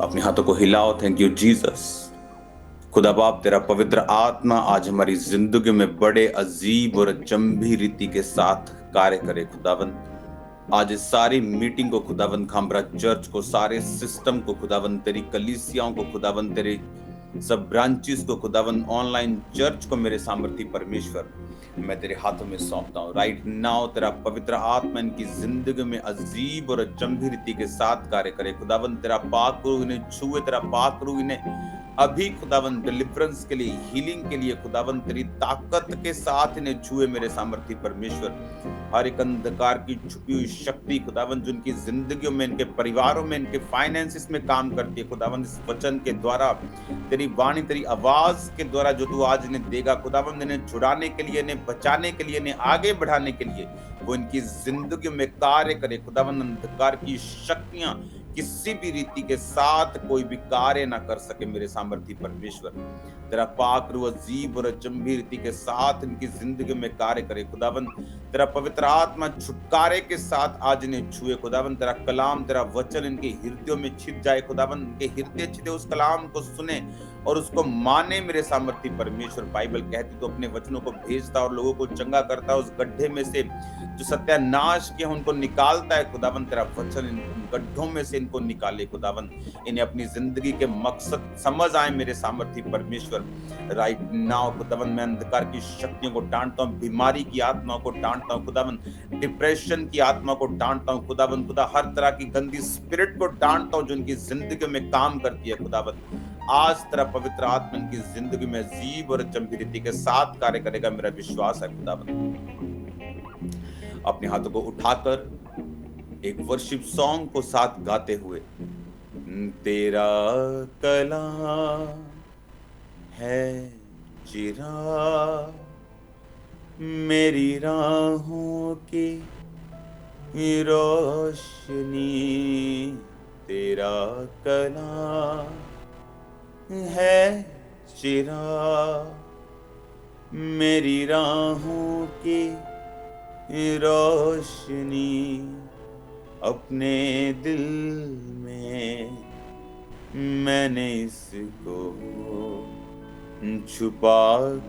अपने हाथों को हिलाओ। Thank you Jesus. खुदा बाप, तेरा पवित्र आत्मा आज हमारी जिंदगी में बड़े अजीब और अचंभी रीति के साथ कार्य करे खुदावंद। आज इस सारी मीटिंग को खुदावंद, खामरा चर्च को, सारे सिस्टम को खुदावंद, तेरी कलीसियाओं को खुदावंद, तेरे सब ब्रांचेस को खुदावंद, ऑनलाइन चर्च को मेरे सामर्थी परमेश्वर मैं तेरे हाथों में सौंपता हूँ। राइट नाउ तेरा पवित्र आत्मा इनकी जिंदगी में अजीब और अचंभी रीति के साथ कार्य करे खुदावंद। तेरा पाक रूह इन्हें छुए, तेरा पाक रूह इन्हें अभी खुदावंद डिलीवरेंस के लिए, हीलिंग के लिए खुदावंद तेरी ताकत के साथ इन्हें छुए मेरे सामर्थी परमेश्वर। हर एक अंधकार की छुपी हुई शक्ति खुदावंद जो इनकी जिंदगियों में, इनके परिवारों में, इनके फाइनेंसिस में काम करती है खुदावंद, इस वचन के द्वारा, तेरी वाणी, तेरी आवाज के द्वारा जो तू आज इन्हें देगा खुदावंद, इन्हें छुड़ाने के लिए, इन्हें बचाने के लिए, इन्हें आगे बढ़ाने के लिए वो इनकी जिंदगी में कार्य करे खुदावंद। अंधकार की शक्तियां किसी भी रीति के साथ कोई भी कार्य ना कर सके मेरे सामर्थी परमेश्वर। तेरा पाक रूह अजीब और अचंभी रीति के साथ इनकी जिंदगी में कार्य करे खुदावंद। तेरा पवित्र आत्मा छुटकारे के साथ आज इन्हें छुए खुदावंद। तेरा कलाम, तेरा वचन इनके हृदयों में छिप जाए खुदावंद। इनके हृदय छिपे उस कलाम को सुने और उसको माने मेरे सामर्थी परमेश्वर। बाइबल कहती तो अपने वचनों को भेजता और लोगों को चंगा करता है, उस गड्ढे में से जो सत्यानाश किया उनको निकालता है खुदावंद। तेरा वचन इन गड्ढों में से इनको निकाले खुदावंद, इन्हें अपनी जिंदगी के मकसद समझ आए मेरे सामर्थी परमेश्वर। राइट नाउ खुदावंद मैं अंधकार की शक्तियों को डांटता हूँ, बीमारी की आत्माओं को डांटता हूँ खुदावंद, डिप्रेशन की आत्मा को डांटता हूँ खुदावंद। खुदा हर तरह की गंदी स्पिरिट को डांटता हूँ जो उनकी जिंदगी में काम करती है खुदावंद। आज तेरा पवित्र आत्मा इनकी जिंदगी में अजीब और अचंभी रीति के साथ कार्य करेगा मेरा विश्वास है खुदावंद। अपने हाथों को उठाकर एक वर्शिप सॉन्ग को साथ गाते हुए, तेरा कलाम है चिराग मेरी राहों की रोशनी, तेरा कलाम है चिराग मेरी राहों की रोशनी, अपने दिल में मैंने इसको छुपा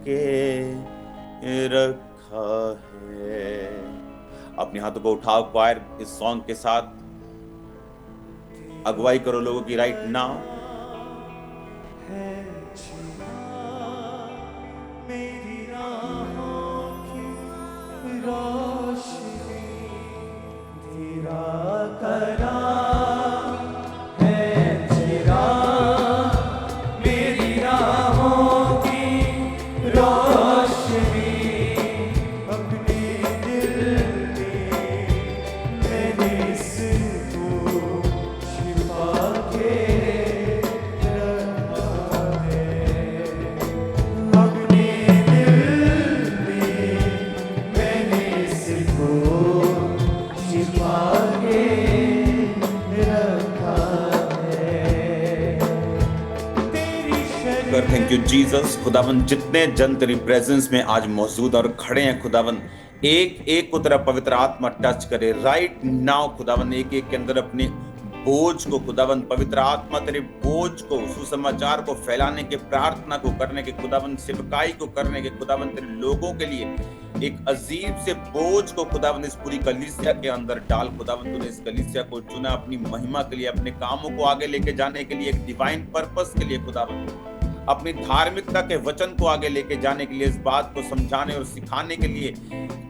के रखा है। अपने हाथों को उठाओ, क्वायर इस सॉन्ग के साथ अगुवाई करो लोगों की। राइट नाउ मेरी राहों की रोशनी, तेरा कलाम है चिराग मेरी राहों की रोशनी, अपने दिल में मैंने इसको छिपा के थैंक यू जीसस। खुदावन जितने जन तेरी प्रेजेंस में आज मौजूद और खड़े हैं खुदावन, एक एक को तेरा पवित्र आत्मा टच करे राइट नाउ खुदावन। एक एक के अंदर अपने बोझ को खुदावन, पवित्र आत्मा तेरे बोझ को, सुसमाचार को फैलाने के, प्रार्थना को करने के खुदावन, सेवकाई को करने के खुदावन, तेरे लोगों के लिए एक अजीब से बोझ को खुदावन इस पूरी कलीसिया के अंदर डाल खुदावन। तूने इस कलीसिया को चुना अपनी महिमा के लिए, अपने कामों को आगे लेके जाने के लिए, एक डिवाइन पर्पस के लिए खुदावन, अपनी धार्मिकता के वचन को आगे लेके जाने के लिए, इस बात को समझाने और सिखाने के लिए।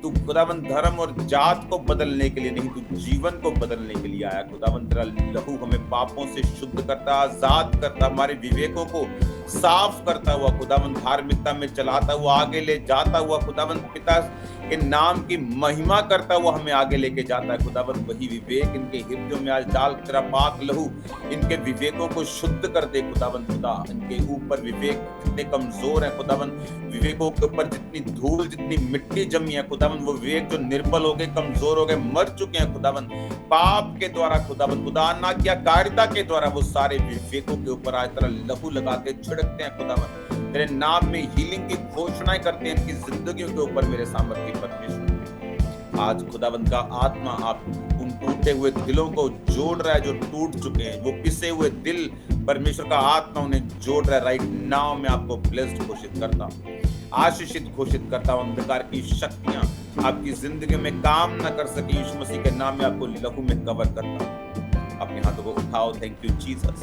तू खुदावन धर्म और जात को बदलने के लिए नहीं, तू जीवन को बदलने के लिए आया खुदावन। तेरा लहू हमें पापों से शुद्ध करता, आजाद करता, हमारे विवेकों को साफ करता हुआ खुदावन, धार्मिकता में चलाता हुआ, आगे ले जाता हुआ खुदावन, पिता के नाम की महिमा करता हुआ हमें आगे लेके जाता है खुदावन। वही विवेक इनके हृदयों में आज डाल, तेरा पाक लहू इनके विवेकों को शुद्ध कर दे खुदावन। खुदा इनके ऊपर विवेक जितने कमजोर है खुदावन, विवेकों के ऊपर जितनी धूल, जितनी मिट्टी जमी है खुदावन, वो विवेक जो निर्बल हो गए, कमजोर हो गए, मर चुके हैं खुदावन, पाप के द्वारा खुदावन, खुदा ना किया कारिता के द्वारा, वो सारे विवेकों के ऊपर आज तेरा लहू लगा के छिड़कते हैं खुदावन। तेरे नाम में हीलिंग की घोषणाएं करते हैं इनकी जिंदगियों के ऊपर मेरे सामर्थ्य परमेश्वर। आज खुदावंद का आत्मा आप उन टूटे हुए दिलों को जोड़ रहा है जो टूट चुके हैं, वो पिसे हुए दिल परमेश्वर का आत्मा उन्हें जोड़ रहा है। राइट नाउ मैं आपको ब्लेस्ड घोषित करता हूँ, आशीषित घोषित करता हूँ। अंधकार की शक्तियां आपकी जिंदगी में काम न कर सके, यीशु मसीह के नाम में आपको लहू में कवर करता हूँ। अपने हाथों को उठाओ। Thank you Jesus.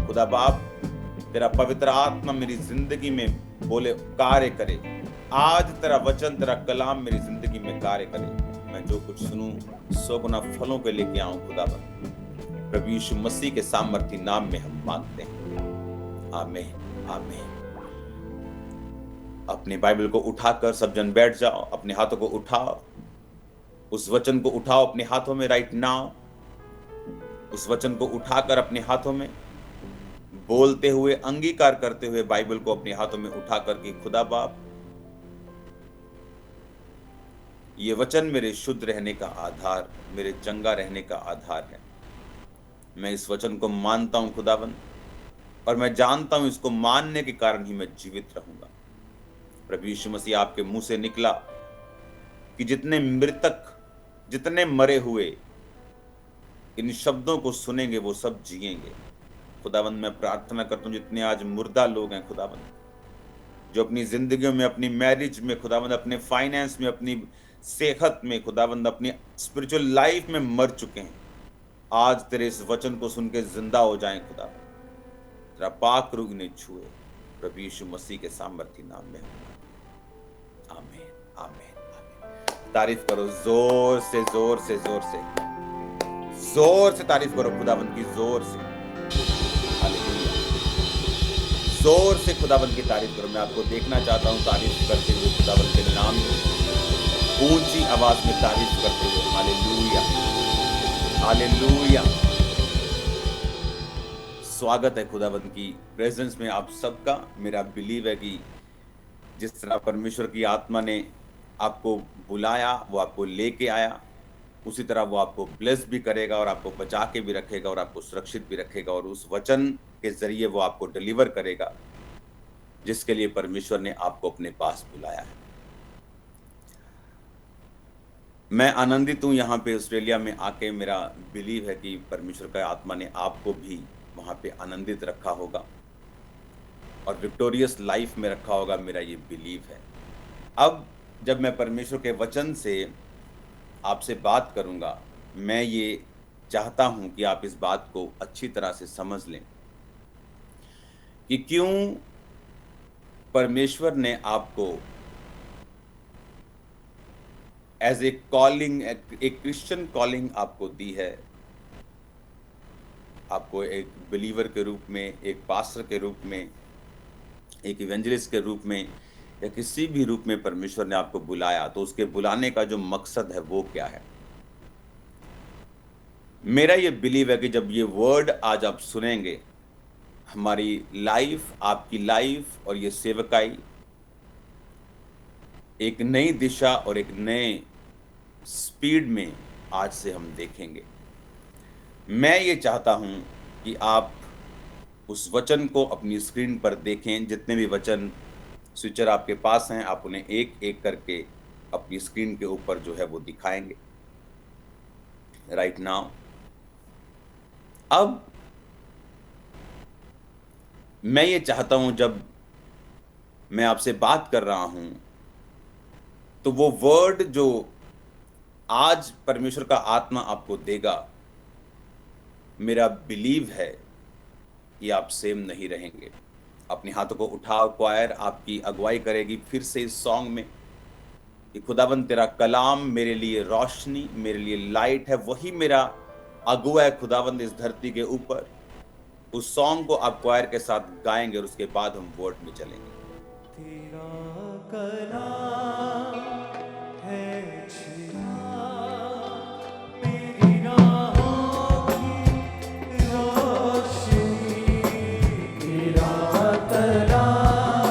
खुदा बाप, तेरा पवित्र आत्मा मेरी जिंदगी में बोले, कार्य करे। आज तेरा वचन, तेरा कलाम मेरी जिंदगी में कार्य करे। मैं जो कुछ सुनूं 100 गुना फलों के लेके आऊं खुदा बाप। प्रभु यीशु मसीह के सामर्थी नाम में हम मांगते हैं, आमीन आमीन। अपनी बाइबल को उठाकर सब जन बैठ जाओ। अपने हाथों को उठाओ, उस वचन को उठाओ अपने हाथों में राइट नाउ। उस वचन को उठाकर अपने हाथों में बोलते हुए, अंगीकार करते हुए बाइबल को अपने हाथों में उठाकर कि खुदा बाप, ये वचन मेरे शुद्ध रहने का आधार, मेरे चंगा रहने का आधार है। मैं इस वचन को मानता हूं खुदावन, और मैं जानता हूं इसको मानने के कारण ही मैं जीवित रहूंगा। प्रभु यीशु मसीह, आपके मुंह से निकला कि जितने मृतक, जितने मरे हुए इन शब्दों को सुनेंगे वो सब जिएंगे। खुदावंद, मैं प्रार्थना करता हूं जितने आज मुर्दा लोग हैं खुदावंद, जो अपनी जिंदगियों में, अपनी मैरिज में खुदावंद, अपने फाइनेंस में, अपनी सेहत में खुदावंद, अपनी स्पिरिचुअल लाइफ में मर चुके हैं, आज तेरे इस वचन को सुन के जिंदा हो जाएं खुदावंद। तेरा पाक रूह इन्हें छुए प्रभु यीशु मसीह के सामर्थी नाम में। आमीन आमीन आमीन। तारीफ करो जोर से, जोर से, जोर से, जोर से तारीफ करो खुदावंद की, जोर से। हालेलुया। जोर से खुदावंद की तारीफ करो। मैं आपको देखना चाहता हूं तारीफ करते हुए खुदावंद के नाम में, ऊंची आवाज में तारीफ करते हुए। Hallelujah hallelujah. स्वागत है खुदावंद की प्रेजेंस में आप सबका। मेरा बिलीव है कि जिस तरह परमेश्वर की आत्मा ने आपको बुलाया, वो आपको लेके आया, उसी तरह वो आपको ब्लेस भी करेगा और आपको बचा के भी रखेगा और आपको सुरक्षित भी रखेगा, और उस वचन के जरिए वो आपको डिलीवर करेगा जिसके लिए परमेश्वर ने आपको अपने पास बुलाया है। मैं आनंदित हूँ यहाँ पे ऑस्ट्रेलिया में आके। मेरा बिलीव है कि परमेश्वर का आत्मा ने आपको भी वहाँ पे आनंदित रखा होगा और विक्टोरियस लाइफ में रखा होगा, मेरा ये बिलीव है। अब जब मैं परमेश्वर के वचन से आपसे बात करूंगा, मैं ये चाहता हूं कि आप इस बात को अच्छी तरह से समझ लें कि क्यों परमेश्वर ने आपको एज ए कॉलिंग, एक क्रिश्चियन कॉलिंग आपको दी है। आपको एक बिलीवर के रूप में, एक पास्टर के रूप में, एक इवेंजलिस्ट के रूप में या किसी भी रूप में परमेश्वर ने आपको बुलाया, तो उसके बुलाने का जो मकसद है वो क्या है। मेरा ये बिलीव है कि जब ये वर्ड आज आप सुनेंगे, हमारी लाइफ, आपकी लाइफ और ये सेवकाई एक नई दिशा और एक नए स्पीड में आज से हम देखेंगे। मैं ये चाहता हूं कि आप उस वचन को अपनी स्क्रीन पर देखें। जितने भी वचन स्विचर आपके पास हैं, आप उन्हें एक एक करके अपनी स्क्रीन के ऊपर जो है वो दिखाएंगे राइट नाउ। अब मैं ये चाहता हूं, जब मैं आपसे बात कर रहा हूं, तो वो वर्ड जो आज परमेश्वर का आत्मा आपको देगा, मेरा बिलीव है ये आप सेम नहीं रहेंगे। अपने हाथों को उठाओ। क्वायर आपकी अगुवाई करेगी फिर से इस सॉन्ग में कि खुदावंद तेरा कलाम मेरे लिए रोशनी, मेरे लिए लाइट है, वही मेरा अगुवा है खुदावंद इस धरती के ऊपर। उस सॉन्ग को आप क्वायर के साथ गाएंगे और उसके बाद हम वर्ड में चलेंगे। तेरा कलाम है जिया, मेरी राहों की रोशनी। तेरा कलाम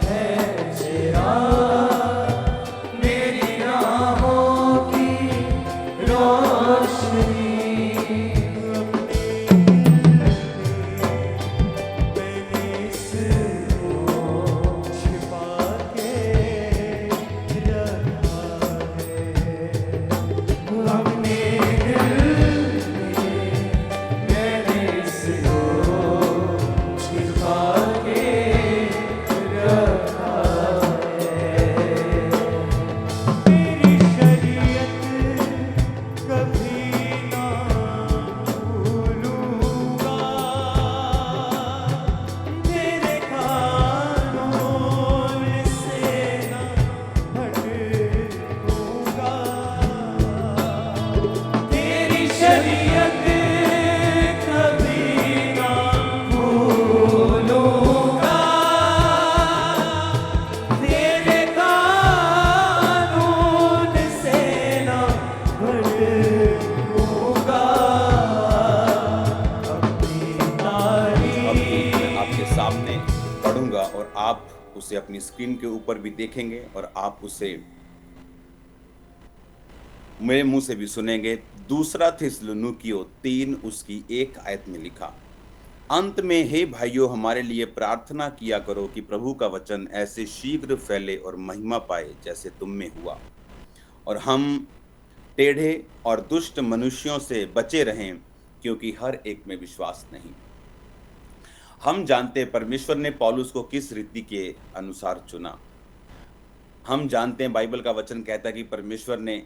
है जिया, मेरी राहों की रोशनी। मैंने इसको छिपा के उसे अपनी स्क्रीन के ऊपर भी देखेंगे और आप उसे मेरे मुंह से भी सुनेंगे। दूसरा थिस्सलुनीकियों 3 उसकी 1 आयत में लिखा, अंत में हे भाइयों हमारे लिए प्रार्थना किया करो कि प्रभु का वचन ऐसे शीघ्र फैले और महिमा पाए जैसे तुम में हुआ, और हम टेढ़े और दुष्ट मनुष्यों से बचे रहें, क्योंकि हर एक में विश्वास नहीं। हम जानते हैं परमेश्वर ने पौलुस को किस रीति के अनुसार चुना। हम जानते हैं बाइबल का वचन कहता है कि परमेश्वर ने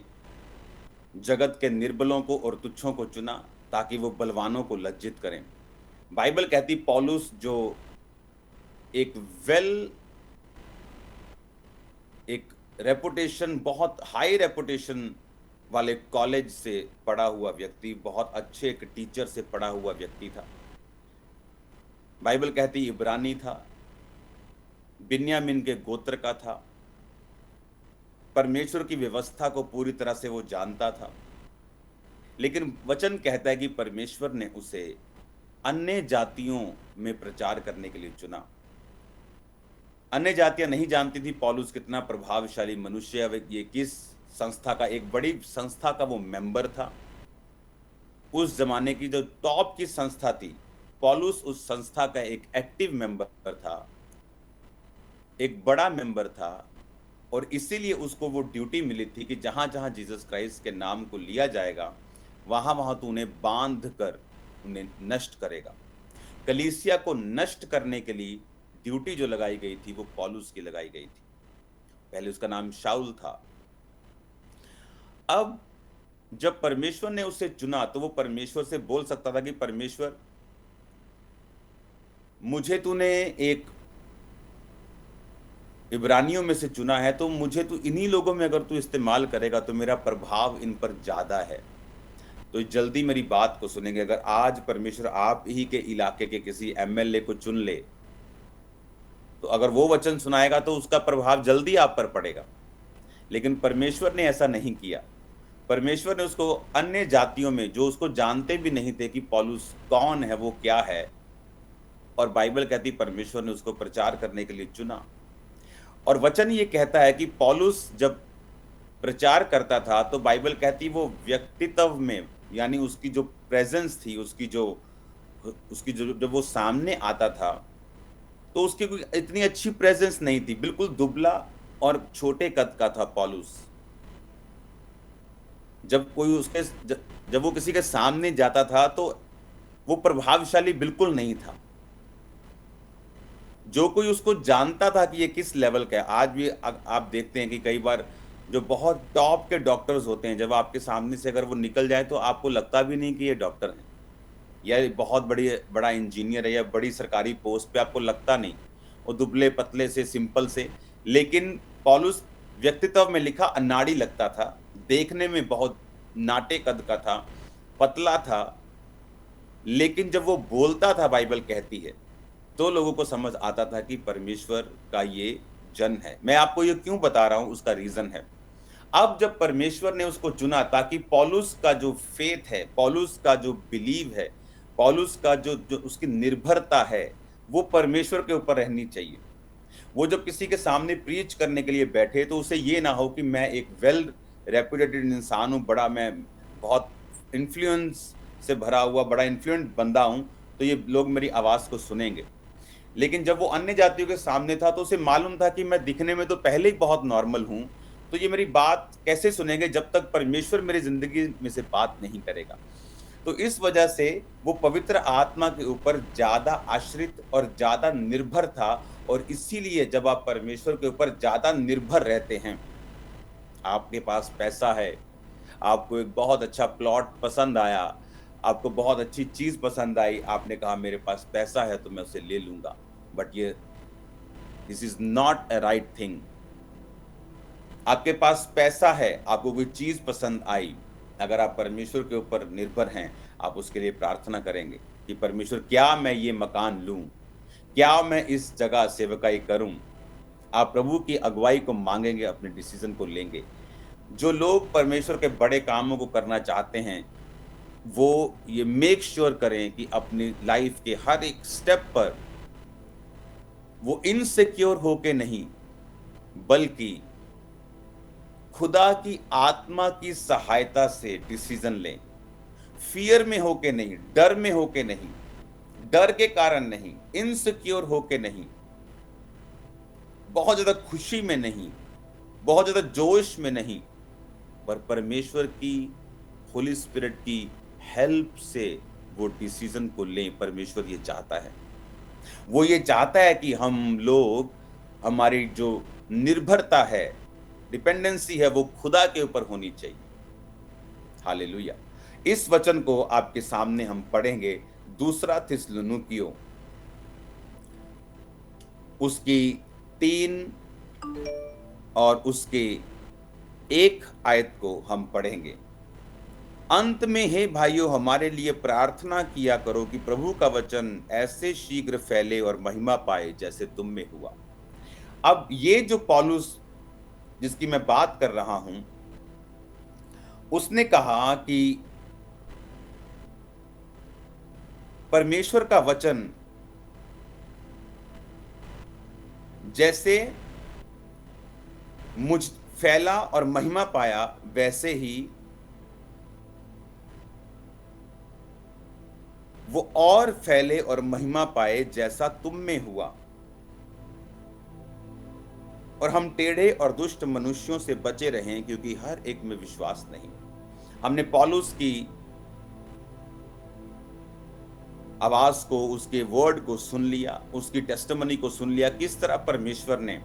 जगत के निर्बलों को और तुच्छों को चुना ताकि वो बलवानों को लज्जित करें। बाइबल कहती पौलुस जो एक रेपुटेशन, बहुत हाई रेपुटेशन वाले कॉलेज से पढ़ा हुआ व्यक्ति, बहुत अच्छे एक टीचर से पढ़ा हुआ व्यक्ति था। बाइबल कहती इब्रानी था, बिन्यामीन के गोत्र का था, परमेश्वर की व्यवस्था को पूरी तरह से वो जानता था। लेकिन वचन कहता है कि परमेश्वर ने उसे अन्य जातियों में प्रचार करने के लिए चुना। अन्य जातियां नहीं जानती थी पौलुस कितना प्रभावशाली मनुष्य है, ये किस संस्था का, एक बड़ी संस्था का वो मेंबर था। उस जमाने की जो टॉप की संस्था थी, पौलुस उस संस्था का एक एक्टिव मेंबर था, एक बड़ा मेंबर था, और इसीलिए उसको वो ड्यूटी मिली थी कि जहां जहां जीसस क्राइस्ट के नाम को लिया जाएगा वहां वहां तो उन्हें बांध कर उन्हें नष्ट करेगा। कलीसिया को नष्ट करने के लिए ड्यूटी जो लगाई गई थी वो पौलुस की लगाई गई थी। पहले उसका नाम शाऊल था। अब जब परमेश्वर ने उसे चुना तो वो परमेश्वर से बोल सकता था कि परमेश्वर, मुझे तूने एक इब्रानियों में से चुना है, तो मुझे तू इन्हीं लोगों में अगर तू इस्तेमाल करेगा तो मेरा प्रभाव इन पर ज्यादा है। तो जल्दी मेरी बात को सुनेंगे। अगर आज परमेश्वर आप ही के इलाके के किसी एमएलए को चुन ले, तो अगर वो वचन सुनाएगा तो उसका प्रभाव जल्दी आप पर पड़ेगा। लेकिन परमेश्वर ने ऐसा नहीं किया। परमेश्वर ने उसको अन्य जातियों में, जो उसको जानते भी नहीं थे कि पौलुस कौन है, वो क्या है, और बाइबल कहती परमेश्वर ने उसको प्रचार करने के लिए चुना। और वचन ये कहता है कि पौलुस जब प्रचार करता था तो बाइबल कहती वो व्यक्तित्व में, यानी उसकी जो प्रेजेंस थी, उसकी जो जब वो सामने आता था तो उसकी कोई इतनी अच्छी प्रेजेंस नहीं थी। बिल्कुल दुबला और छोटे कद का था पौलुस। जब वो किसी के सामने जाता था तो वो प्रभावशाली बिल्कुल नहीं था। जो कोई उसको जानता था कि ये किस लेवल का है। आज भी आप देखते हैं कि कई बार जो बहुत टॉप के डॉक्टर्स होते हैं, जब आपके सामने से अगर वो निकल जाए तो आपको लगता भी नहीं कि ये डॉक्टर है, या बहुत बड़ा इंजीनियर है, या बड़ी सरकारी पोस्ट पे, आपको लगता नहीं। वो दुबले पतले से, सिंपल से। लेकिन पौलुस व्यक्तित्व में लिखा अनाड़ी लगता था, देखने में बहुत नाटे कद का था, पतला था, लेकिन जब वो बोलता था बाइबल कहती है तो लोगों को समझ आता था कि परमेश्वर का ये जन है। मैं आपको ये क्यों बता रहा हूं, उसका रीजन है। अब जब परमेश्वर ने उसको चुना ताकि पौलुस का जो फेथ है, पौलुस का जो बिलीव है, पौलुस का जो उसकी निर्भरता है, वो परमेश्वर के ऊपर रहनी चाहिए। वो जब किसी के सामने प्रीच करने के लिए बैठे तो उसे ये ना हो कि मैं एक वेल रेपुटेटेड इंसान हूँ, मैं बहुत इन्फ्लुएंस से भरा हुआ बड़ा इन्फ्लुएंट बंदा हूँ, तो ये लोग मेरी आवाज को सुनेंगे। लेकिन जब वो अन्य जातियों के सामने था तो उसे मालूम था कि मैं दिखने में तो पहले ही बहुत नॉर्मल हूं, तो ये मेरी बात कैसे सुनेंगे जब तक परमेश्वर मेरी जिंदगी में से बात नहीं करेगा। तो इस वजह से वो पवित्र आत्मा के ऊपर ज्यादा आश्रित और ज्यादा निर्भर था। और इसीलिए जब आप परमेश्वर के ऊपर ज्यादा निर्भर रहते हैं, आपके पास पैसा है, आपको एक बहुत अच्छा प्लॉट पसंद आया, आपको बहुत अच्छी चीज पसंद आई, आपने कहा मेरे पास पैसा है तो मैं उसे ले लूंगा, बट ये this is not a right thing. आपके पास पैसा है, आपको कोई चीज पसंद आई, अगर आप परमेश्वर के ऊपर निर्भर हैं, आप उसके लिए प्रार्थना करेंगे कि परमेश्वर, क्या मैं ये मकान लूं, क्या मैं इस जगह सेवकाई करूं। आप प्रभु की अगुवाई को मांगेंगे, अपने डिसीजन को लेंगे। जो लोग परमेश्वर के बड़े कामों को करना चाहते हैं, वो ये मेक श्योर करें कि अपनी लाइफ के हर एक स्टेप पर वो इनसिक्योर होके नहीं, बल्कि खुदा की आत्मा की सहायता से डिसीजन लें। फियर में होके नहीं, डर में होके नहीं, डर के कारण नहीं, इनसिक्योर होके नहीं, बहुत ज्यादा खुशी में नहीं, बहुत ज्यादा जोश में नहीं, पर परमेश्वर की होली स्पिरिट की हेल्प से वो डिसीजन को लें। परमेश्वर ये चाहता है, वो ये चाहता है कि हम लोग, हमारी जो निर्भरता है, डिपेंडेंसी है, वो खुदा के ऊपर होनी चाहिए। हालेलुया। इस वचन को आपके सामने हम पढ़ेंगे, दूसरा थिस्सलुनीकियों उसकी 3 और उसके 1 आयत को हम पढ़ेंगे। अंत में हे भाइयों, हमारे लिए प्रार्थना किया करो कि प्रभु का वचन ऐसे शीघ्र फैले और महिमा पाए जैसे तुम में हुआ। अब ये जो पौलुस जिसकी मैं बात कर रहा हूं, उसने कहा कि परमेश्वर का वचन जैसे मुझ फैला और महिमा पाया, वैसे ही वो और फैले और महिमा पाए जैसा तुम में हुआ। और हम टेढ़े और दुष्ट मनुष्यों से बचे रहें, क्योंकि हर एक में विश्वास नहीं। हमने पौलुस की आवाज को, उसके वर्ड को सुन लिया, उसकी टेस्टिमनी को सुन लिया, किस तरह परमेश्वर ने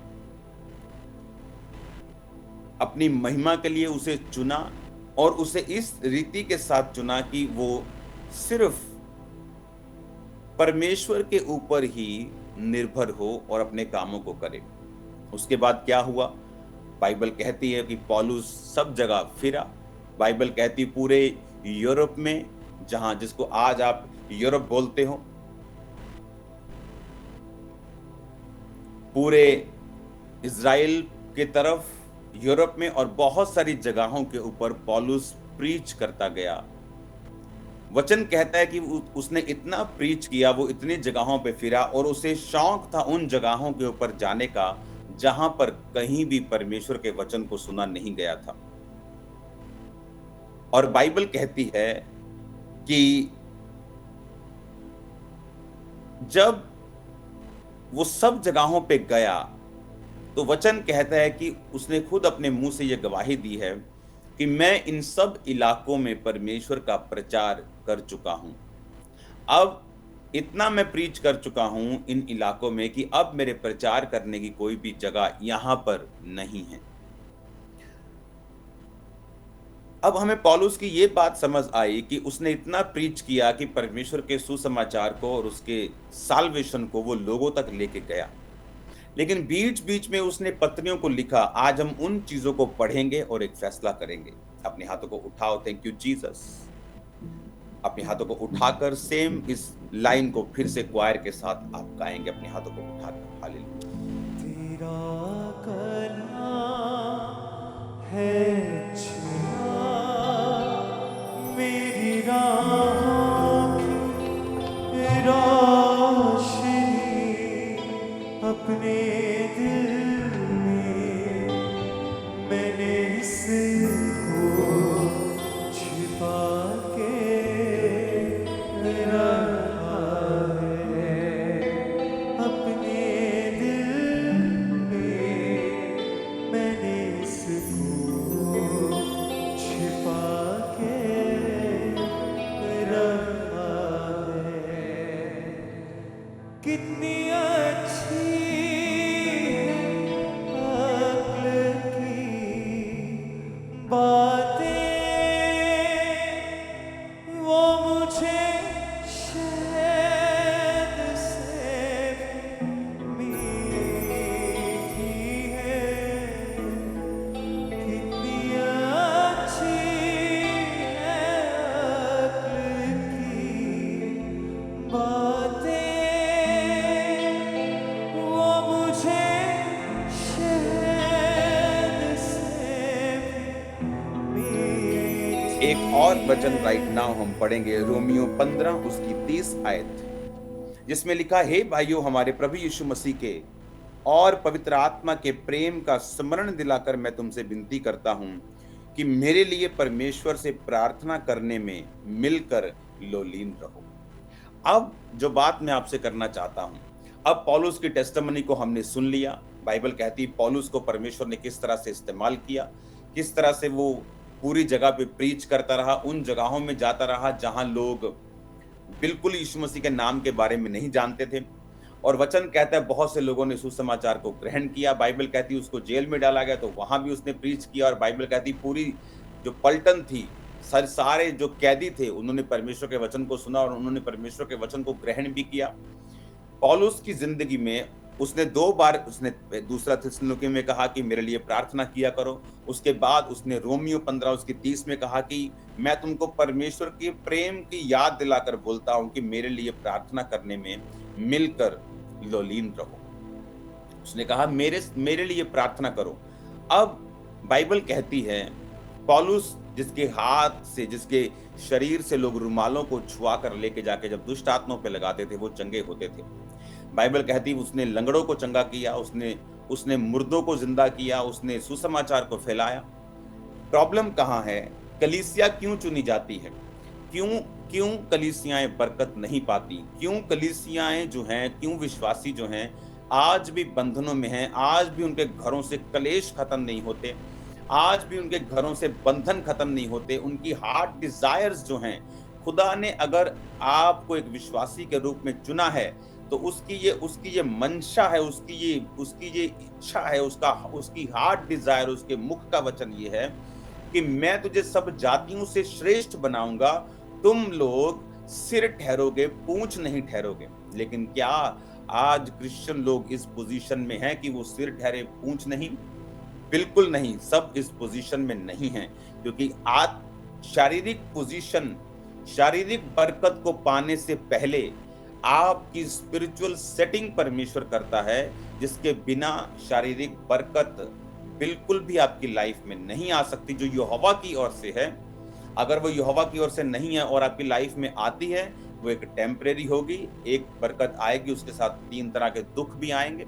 अपनी महिमा के लिए उसे चुना और उसे इस रीति के साथ चुना कि वो सिर्फ परमेश्वर के ऊपर ही निर्भर हो और अपने कामों को करे। उसके बाद क्या हुआ? बाइबल कहती है कि पौलुस सब जगह फिरा। बाइबल कहती पूरे यूरोप में, जहां जिसको आज आप यूरोप बोलते हो, पूरे इज़राइल के तरफ, यूरोप में और बहुत सारी जगहों के ऊपर पौलुस प्रीच करता गया। वचन कहता है कि उसने इतना प्रीच किया, वो इतनी जगहों पे फिरा और उसे शौक था उन जगहों के ऊपर जाने का जहां पर कहीं भी परमेश्वर के वचन को सुना नहीं गया था। और बाइबल कहती है कि जब वो सब जगहों पे गया, तो वचन कहता है कि उसने खुद अपने मुंह से यह गवाही दी है कि मैं इन सब इलाकों में परमेश्वर का प्रचार कर चुका हूं। अब इतना मैं प्रीच कर चुका हूं इन इलाकों में कि अब मेरे प्रचार करने की कोई भी जगह यहां पर नहीं है। अब हमें पौलुस की ये बात समझ आई कि उसने इतना प्रीच किया कि परमेश्वर के सुसमाचार को और उसके साल्वेशन को वो लोगों तक लेके गया। लेकिन बीच बीच में उसने पत्रियों को लिखा। आज हम उन चीजों को पढ़ेंगे और एक फैसला करेंगे। अपने हाथों को उठाओ, थैंक यू जीसस। अपने हाथों को उठाकर सेम इस लाइन को फिर से क्वायर के साथ आप गाएंगे, अपने हाथों को उठाकर। हालेलुया। तेरा कलाम है छुआ मेरी राहों की रोशनी, अपने दिल में मैंने इसको छिपा के रखा है। अपने दिल में मैंने इसको छिपा के रखा है। कितनी अच्छी अक्ल की बातें वो मुझे शहद से मीठी है। कितनी अच्छी है अक्ल की बातें वो मुझे शहद से मीठी। एक और वचन राइट नाउ हम पढ़ेंगे, रोमियो 15 उसकी 30 आयत। जिसमें लिखा, हे भाइयों, हमारे प्रभु यीशु मसीह के और पवित्र आत्मा के प्रेम का स्मरण दिलाकर मैं तुमसे विनती करता हूं कि मेरे लिए परमेश्वर से प्रार्थना करने में मिलकर लोलीन रहो। अब जो बात मैं आपसे करना चाहता हूं, अब पौलुस की टेस्टिमनी को हमने सुन लिया। बाइबल कहती पौलुस को परमेश्वर ने किस तरह से इस्तेमाल किया, किस तरह से वो पूरी जगह पे प्रीच करता रहा, उन जगहों में जाता रहा जहां लोग बिल्कुल यीशु मसीह के नाम के बारे में नहीं जानते थे। और वचन कहता है बहुत से लोगों ने सुसमाचार को ग्रहण किया। बाइबल कहती है उसको जेल में डाला गया तो वहां भी उसने प्रीच किया। और बाइबल कहती पूरी जो पलटन थी, सारे जो कैदी थे, उन्होंने परमेश्वर के वचन को सुना और उन्होंने परमेश्वर के वचन को ग्रहण भी किया। पौलुस की जिंदगी में उसने 2 बार उसने दूसरा थिस्सलुनीके में कहा कि मेरे लिए प्रार्थना किया करो। उसके बाद उसने रोमियो 15 उसकी 30 में कहा कि मैं तुमको परमेश्वर के प्रेम की याद दिलाकर बोलता हूं कि मेरे लिए प्रार्थना करने में मिलकर लोलीन रहो। उसने कहा मेरे लिए प्रार्थना करो। अब बाइबल कहती है पौलुस जिसके हाथ से, जिसके शरीर से लोग रुमालों को छुआ कर लेके जाके जब दुष्ट आत्माओं पे लगाते थे वो चंगे होते थे। बाइबल कहती उसने लंगड़ों को चंगा किया, उसने मुर्दों को जिंदा किया, उसने सुसमाचार को फैलाया। प्रॉब्लम कहाँ है? कलीसिया क्यों चुनी जाती है? क्यों कलीसियाएं बरकत नहीं पाती? क्यों कलीसियाएं जो हैं, क्यों विश्वासी जो हैं आज भी बंधनों में हैं, आज भी उनके घरों से कलेश खत्म नहीं होते, आज भी उनके घरों से बंधन खत्म नहीं होते, उनकी हार्ट डिजायर्स जो हैं, खुदा ने अगर आपको एक विश्वासी के रूप में चुना है तो उसकी ये मंशा है, उसकी ये इच्छा है, उसकी हार्ट डिजायर, उसके मुख का वचन ये है कि मैं तुझे सब जातियों से श्रेष्ठ बनाऊंगा, तुम लोग सिर ठहरोगे, पूंछ नहीं ठहरोगे। लेकिन क्या आज क्रिश्चियन लोग इस पोजीशन में हैं कि वो सिर ठहरे पूंछ नहीं? बिल्कुल नहीं, सब इस पोजीशन में नहीं है, क्योंकि आज शारीरिक बरकत को पाने से पहले आपकी स्पिरिचुअल सेटिंग परमेश्वर करता है, जिसके बिना शारीरिक बरकत बिल्कुल भी आपकी लाइफ में नहीं आ सकती, जो यहोवा की ओर से है। अगर वो यहोवा की ओर से नहीं है और आपकी लाइफ में आती है, वो एक टेम्परेरी होगी, एक बरकत आएगी, उसके साथ 3 तरह के दुख भी आएंगे।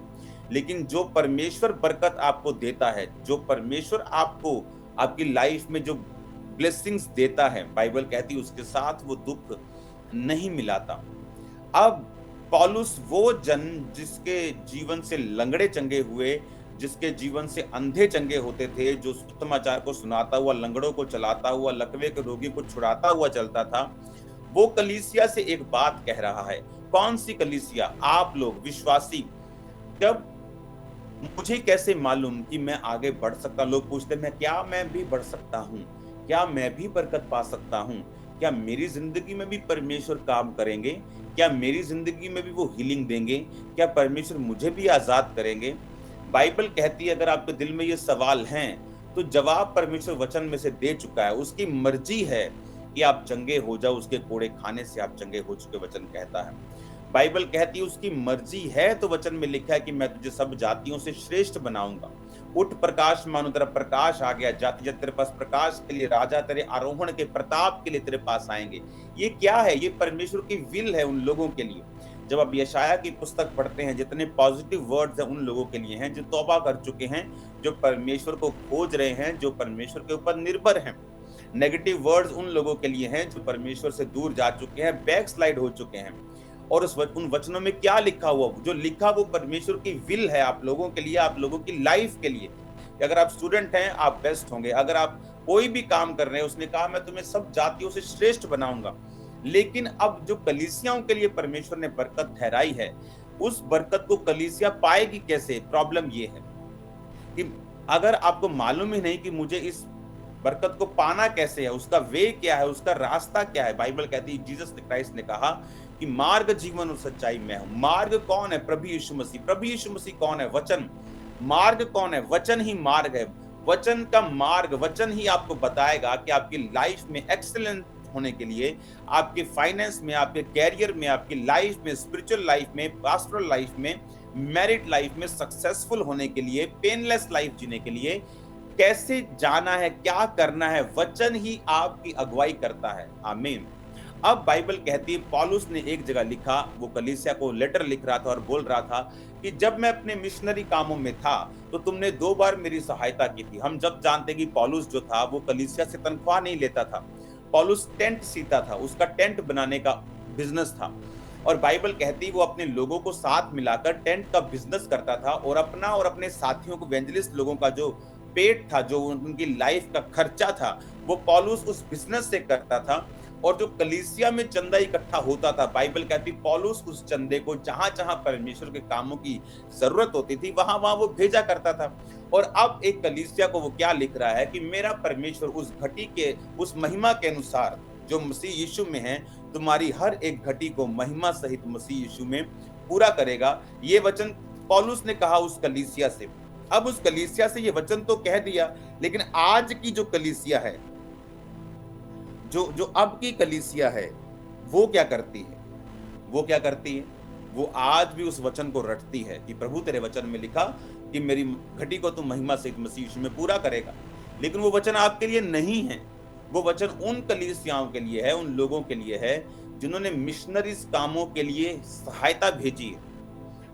लेकिन जो परमेश्वर बरकत आपको देता है, जो परमेश्वर आपको आपकी लाइफ में जो ब्लेसिंग्स देता है, बाइबल कहती है उसके साथ वो दुख नहीं मिलाता। अब पौलुस वो जन जिसके जीवन से लंगड़े चंगे हुए, जिसके जीवन से अंधे चंगे होते थे, जो सुसमाचार को सुनाता हुआ, लंगड़ों को चलाता हुआ, लकवे के रोगी को छुड़ाता हुआ चलता था, वो कलीसिया से एक बात कह रहा है। कौन सी कलीसिया? आप लोग विश्वासी। जब मुझे कैसे मालूम कि मैं आगे बढ़ सकता? लोग पूछते हैं क्या मैं भी बढ़ सकता हूँ? क्या मैं भी बरकत पा सकता हूँ? क्या मेरी जिंदगी में भी परमेश्वर काम करेंगे? क्या मेरी जिंदगी में भी वो हीलिंग देंगे? क्या परमेश्वर मुझे भी आजाद करेंगे? बाइबल कहती है अगर आपके दिल में ये सवाल हैं तो जवाब परमेश्वर वचन में से दे चुका है। उसकी मर्जी है कि आप चंगे हो जाओ, उसके कोड़े खाने से आप चंगे हो चुके, वचन कहता है। बाइबल कहती है उसकी मर्जी है, तो वचन में लिखा है कि मैं तुझे सब जातियों से श्रेष्ठ बनाऊंगा। उठ प्रकाश मानो, तेरा प्रकाश आ गया, जाति जाति तेरे पास प्रकाश के लिए, राजा तेरे आरोहण के प्रताप के लिए तेरे पास आएंगे। ये क्या है? ये परमेश्वर की विल है उन लोगों के लिए। जब आप यशाया की पुस्तक पढ़ते हैं, जितने पॉजिटिव वर्ड्स हैं उन लोगों के लिए हैं जो तौबा कर चुके हैं, जो परमेश्वर को खोज रहे हैं, जो परमेश्वर के ऊपर निर्भर हैं। नेगेटिव वर्ड्स उन लोगों के लिए हैं जो परमेश्वर से दूर जा चुके हैं, बैकस्लाइड हो चुके हैं। और उन वचनों में क्या लिखा हुआ, जो लिखा वो परमेश्वर की विल है आप लोगों के लिए, आप लोगों की लाइफ के लिए। अगर आप स्टूडेंट हैं आप बेस्ट होंगे, अगर आप कोई भी काम कर रहे हैं, उसने कहा मैं तुम्हें सब जातियों से श्रेष्ठ बनाऊंगा। लेकिन अब जो कलीसियाओं के लिए परमेश्वर ने बरकत ठहराई है, उस बरकत को कलीसिया पाएगी कैसे? प्रॉब्लम ये है कि अगर आपको मालूम ही नहीं कि मुझे इस बरकत को पाना कैसे है, उसका वे क्या है, उसका रास्ता क्या है। बाइबल कहती है जीसस क्राइस्ट ने कहा कि मार्ग, जीवन और सच्चाई मैं हूं। मार्ग कौन है? प्रभु यीशु मसीह। प्रभु यीशु मसीह कौन है? वचन। मार्ग कौन है? वचन ही मार्ग है। वचन का मार्ग, वचन ही आपको बताएगा कि आपकी लाइफ में एक्सीलेंट होने के लिए, आपके फाइनेंस में, आपके कैरियर में, आपकी लाइफ में, स्पिरिचुअल लाइफ में, पास्टरल लाइफ में, मैरिड लाइफ में सक्सेसफुल होने के लिए, पेनलेस लाइफ जीने के लिए कैसे जाना है, क्या करना है, वचन ही आपकी अगुवाई करता है। आमीन। अब बाइबल कहती है, पौलुस ने एक जगह लिखा, वो कलीसिया को लेटर लिख रहा था और बोल रहा था कि जब मैं अपने मिशनरी कामों में था तो तुमने 2 बार मेरी सहायता की थी। हम जब जानते कि पौलुस जो था वो कलीसिया से तनख्वाह नहीं लेता था। पौलुस टेंट सीता था, उसका टेंट बनाने का बिजनेस था, और बाइबल कहती वो अपने लोगों को साथ मिलाकर टेंट का बिजनेस करता था, और अपना और अपने साथियों को, इवेंजलिस्ट लोगों का जो पेट था, जो उनकी लाइफ का खर्चा था, वो पौलुस उस बिजनेस से करता था। और जो कलीसिया में चंदा इकट्ठा होता था, बाइबल कहती पौलुस उस चंदे को जहां जहां परमेश्वर के कामों की जरूरत होती थी वहां वहां वो भेजा करता था। और अब एक कलीसिया को वो क्या लिख रहा है कि मेरा परमेश्वर उस घटी के, उस महिमा के अनुसार जो मसीह यीशु में है, तुम्हारी हर एक घटी को महिमा सहित मसीह यीशु में पूरा करेगा। ये वचन पौलुस ने कहा उस कलीसिया से। अब उस कलीसिया से ये वचन तो कह दिया, लेकिन आज की जो कलीसिया है, जो जो अब की कलीसिया है, वो क्या करती है? वो क्या करती है? वो आज भी उस वचन को रटती है कि प्रभु तेरे वचन में लिखा कि मेरी घटी को तू महिमा सहित मसीह यीशु में पूरा करेगा। लेकिन वो वचन आपके लिए नहीं है। वो वचन उन कलीसियाओं के लिए है, उन लोगों के लिए है जिन्होंने मिशनरीज कामों के लिए सहायता भेजी है,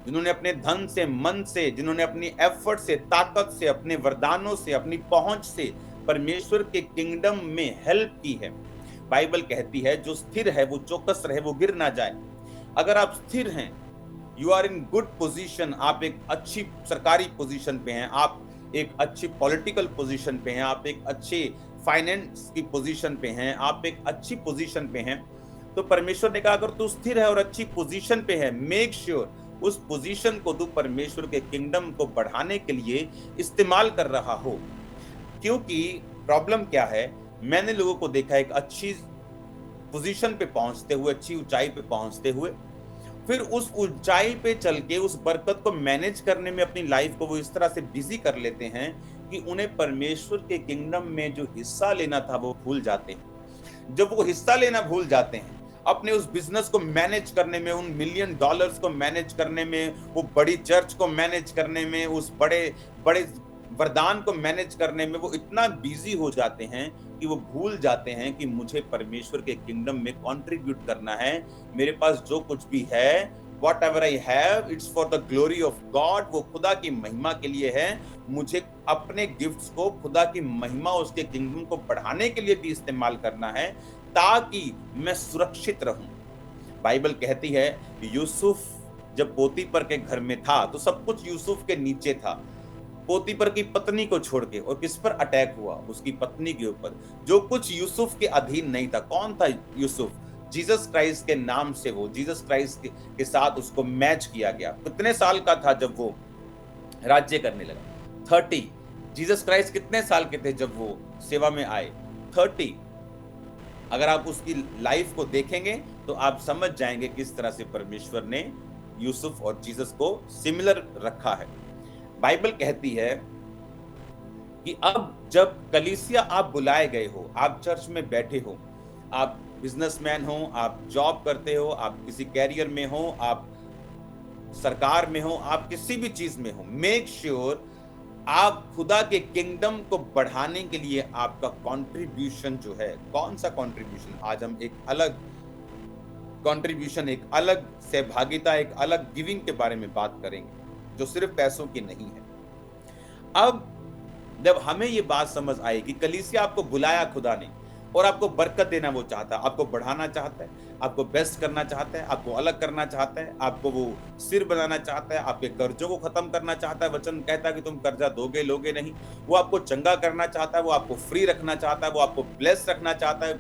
जिन्होंने अपने धन से, मन से, जिन्होंने अपनी एफर्ट से, ताकत से, अपने वरदानों से, अपनी पहुंच से परमेश्वर के किंगडम में हेल्प की है। बाइबल कहती है जो स्थिर है वो चौकस रहे, वो गिर ना जाए। अगर आप स्थिर हैं, you are in good position, आप एक अच्छी सरकारी पोजीशन पे हैं, आप एक अच्छी पॉलिटिकल पोजीशन पे हैं, आप एक अच्छे फाइनेंस की पोजीशन पे हैं, आप एक अच्छी पोजीशन पे हैं, तो परमेश्वर ने कहा अगर तू स्थिर है और अच्छी पोजीशन पे है, मेक श्योर उस पोजीशन को तू परमेश्वर के किंगडम को बढ़ाने के लिए इस्तेमाल कर रहा हो। क्योंकि प्रॉब्लम क्या है, मैंने लोगों को देखा एक अच्छी पोजीशन पे पहुंचते हुए, अच्छी ऊंचाई पे पहुंचते हुए, फिर उस ऊंचाई पे चल के उस बरकत को मैनेज करने में अपनी लाइफ को वो इस तरह से बिजी कर लेते हैं कि उन्हें परमेश्वर के किंगडम में जो हिस्सा लेना था वो भूल जाते हैं। जब वो हिस्सा लेना भूल जाते हैं, अपने उस बिजनेस को मैनेज करने में, उन $1 मिलियन को मैनेज करने में, वो बड़ी चर्च को मैनेज करने में, उस बड़े बड़े वरदान को मैनेज करने में वो इतना बिजी हो जाते हैं कि वो भूल जाते हैं कि मुझे परमेश्वर के किंगडम में कंट्रीब्यूट करना है। मेरे पास जो कुछ भी है, what ever I have, it's for the glory of God, वो खुदा की महिमा के लिए है। मुझे अपने गिफ्ट्स को खुदा की महिमा, उसके किंगडम को बढ़ाने के लिए भी इस्तेमाल करना है ताकि मैं सुरक्षित रहूं। बाइबल कहती है यूसुफ जब पोतीपर के घर में था तो सब कुछ यूसुफ के नीचे था। पोतीपर की पत्नी को छोड़ के, और किस पर अटैक हुआ? उसकी पत्नी के ऊपर। जो कुछ यूसुफ के अधीन नहीं था, कौन था यूसुफ? जीसस क्राइस्ट के नाम से, वो जीसस क्राइस्ट के साथ उसको मैच किया गया। कितने साल का था जब वो राज्य करने लगा? 30। जीसस क्राइस्ट कितने साल के थे जब वो सेवा में आए? 30। अगर आप उसकी लाइफ को देखेंगे तो आप समझ जाएंगे किस तरह से परमेश्वर ने यूसुफ और जीसस को सिमिलर रखा है। बाइबल कहती है कि अब जब कलीसिया, आप बुलाए गए हो, आप चर्च में बैठे हो, आप बिजनेसमैन हो, आप जॉब करते हो, आप किसी कैरियर में हो, आप सरकार में हो, आप किसी भी चीज में हो, मेक श्योर आप खुदा के किंगडम को बढ़ाने के लिए आपका कंट्रीब्यूशन जो है, कौन सा कंट्रीब्यूशन? आज हम एक अलग कंट्रीब्यूशन, एक अलग सहभागिता, एक अलग गिविंग के बारे में बात करेंगे जो सिर्फ पैसों की नहीं है। अब जब हमें ये बात समझ आई कि कलीसिया आपको बुलाया खुदा ने और आपको बरकत देना वो चाहता है, आपको बढ़ाना चाहता है, आपको बेस्ट करना चाहता है, आपको अलग करना चाहता है, आपको वो सिर बनाना चाहता है, आपके कर्जों को खत्म करना चाहता है। वचन कहता है कि तुम कर्जा दोगे लोगे नहीं। वो आपको चंगा करना चाहता है, वो आपको फ्री रखना चाहता है, वो आपको ब्लेस रखना चाहता है।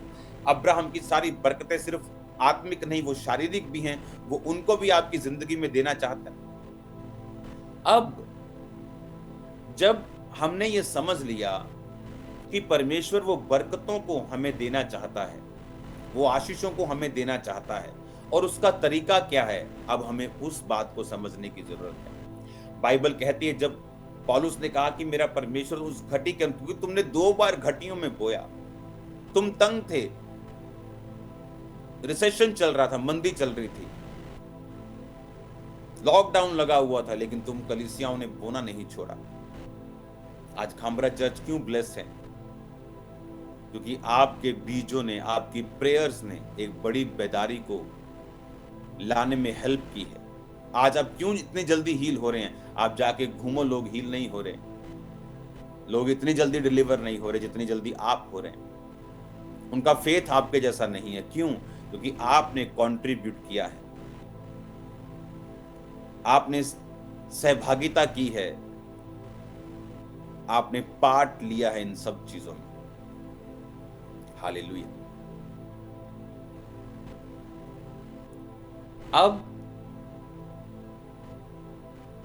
अब्राहम की सारी बरकतें सिर्फ आत्मिक नहीं, वो शारीरिक भी हैं, वो उनको भी आपकी जिंदगी में देना चाहता है। अब जब हमने ये समझ लिया कि परमेश्वर वो बरकतों को हमें देना चाहता है, वो आशीषों को हमें देना चाहता है, और उसका तरीका क्या है, अब हमें उस बात को समझने की जरूरत है। बाइबल कहती है जब पौलुस ने कहा कि मेरा परमेश्वर उस घटी के, क्योंकि तुमने 2 बार घटियों में बोया, तुम तंग थे, रिसेशन चल रहा था, मंदी चल रही थी, लॉकडाउन लगा हुआ था, लेकिन तुम कलीसियाओं ने बोना नहीं छोड़ा। आज खामरा चर्च क्यों ब्लेस है? क्योंकि आपके बीजों ने, आपकी प्रेयर्स ने एक बड़ी बेदारी को लाने में हेल्प की है। आज आप क्यों इतनी जल्दी हील हो रहे हैं? आप जाके घूमो, लोग हील नहीं हो रहे। लोग इतनी जल्दी डिलीवर नहीं हो रहे जितनी जल्दी आप हो रहे हैं। उनका फेथ आपके जैसा नहीं है। क्यों? क्योंकि आपने कंट्रीब्यूट किया है, आपने सहभागिता की है, आपने पार्ट लिया है इन सब चीजों में। हालेलुया। अब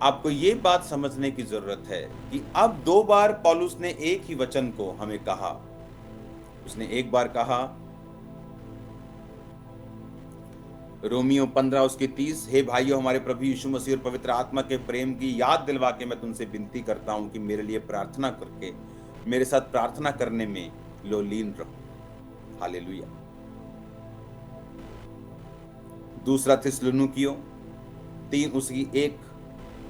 आपको ये बात समझने की जरूरत है कि अब 2 बार पौलुस ने एक ही वचन को हमें कहा। उसने एक बार कहा रोमियो 15 उसके 30, हे भाइयों, हमारे प्रभु यीशु मसीह और पवित्र आत्मा के प्रेम की याद दिलवा के मैं तुमसे विनती करता हूं कि मेरे लिए प्रार्थना करके मेरे साथ प्रार्थना करने में लीन रहो। हालेलुया। दूसरा थिस्सलुनीकियों 3 उसकी 1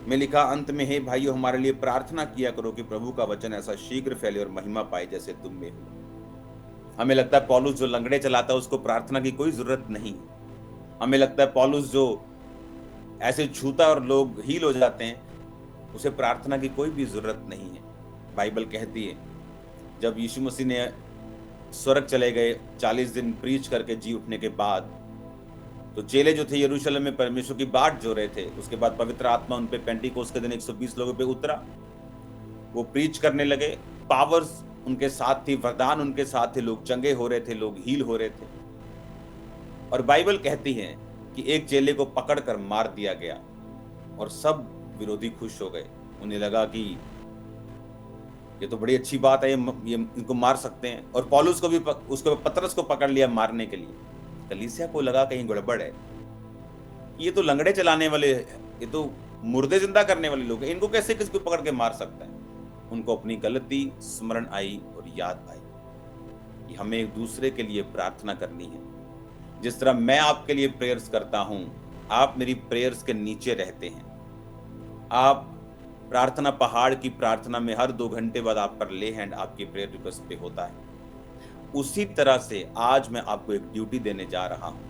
में लिखा, अंत में हे भाइयों, हमारे लिए प्रार्थना किया करो कि प्रभु का वचन ऐसा शीघ्र फैले और महिमा पाए जैसे तुम में हो। हमें लगता है पौलुस जो लंगड़े चलाता है उसको प्रार्थना की कोई जरूरत नहीं। हमें लगता है पौलुस जो ऐसे छूता और लोग हील हो जाते हैं उसे प्रार्थना की कोई भी जरूरत नहीं है। बाइबल कहती है जब यीशु मसीह ने स्वर्ग चले गए 40 दिन प्रीच करके जी उठने के बाद, तो चेले जो थे यरूशलेम में परमेश्वर की बाट जो रहे थे, उसके बाद पवित्र आत्मा उन पे पेंटिकोस्त के दिन 120 लोगों पे उतरा। वो प्रीच करने लगे, पावर्स उनके साथ थी, वरदान उनके साथ थे, लोग चंगे हो रहे थे, लोग हील हो रहे थे। और बाइबल कहती है कि एक चेले को पकड़कर मार दिया गया और सब विरोधी खुश हो गए। उन्हें लगा कि ये तो बड़ी अच्छी बात है, ये इनको मार सकते हैं। और पौलुस को भी उसको पतरस को पकड़ लिया मारने के लिए। कलीसिया को लगा कहीं गड़बड़ है, ये तो लंगड़े चलाने वाले, ये तो मुर्दे जिंदा करने वाले लोग हैं, इनको कैसे किसी को पकड़ के मार सकता है। उनको अपनी गलती स्मरण आई और याद आई कि हमें एक दूसरे के लिए प्रार्थना करनी है। जिस तरह मैं आपके लिए प्रेयर्स करता हूं, आप मेरी प्रेयर्स के नीचे रहते हैं। आप प्रार्थना पहाड़ की प्रार्थना में हर 2 घंटे बाद आप पर ले हैंड आपकी प्रेयर रिक्वेस्ट पे होता है। उसी तरह से आज मैं आपको एक ड्यूटी देने जा रहा हूं।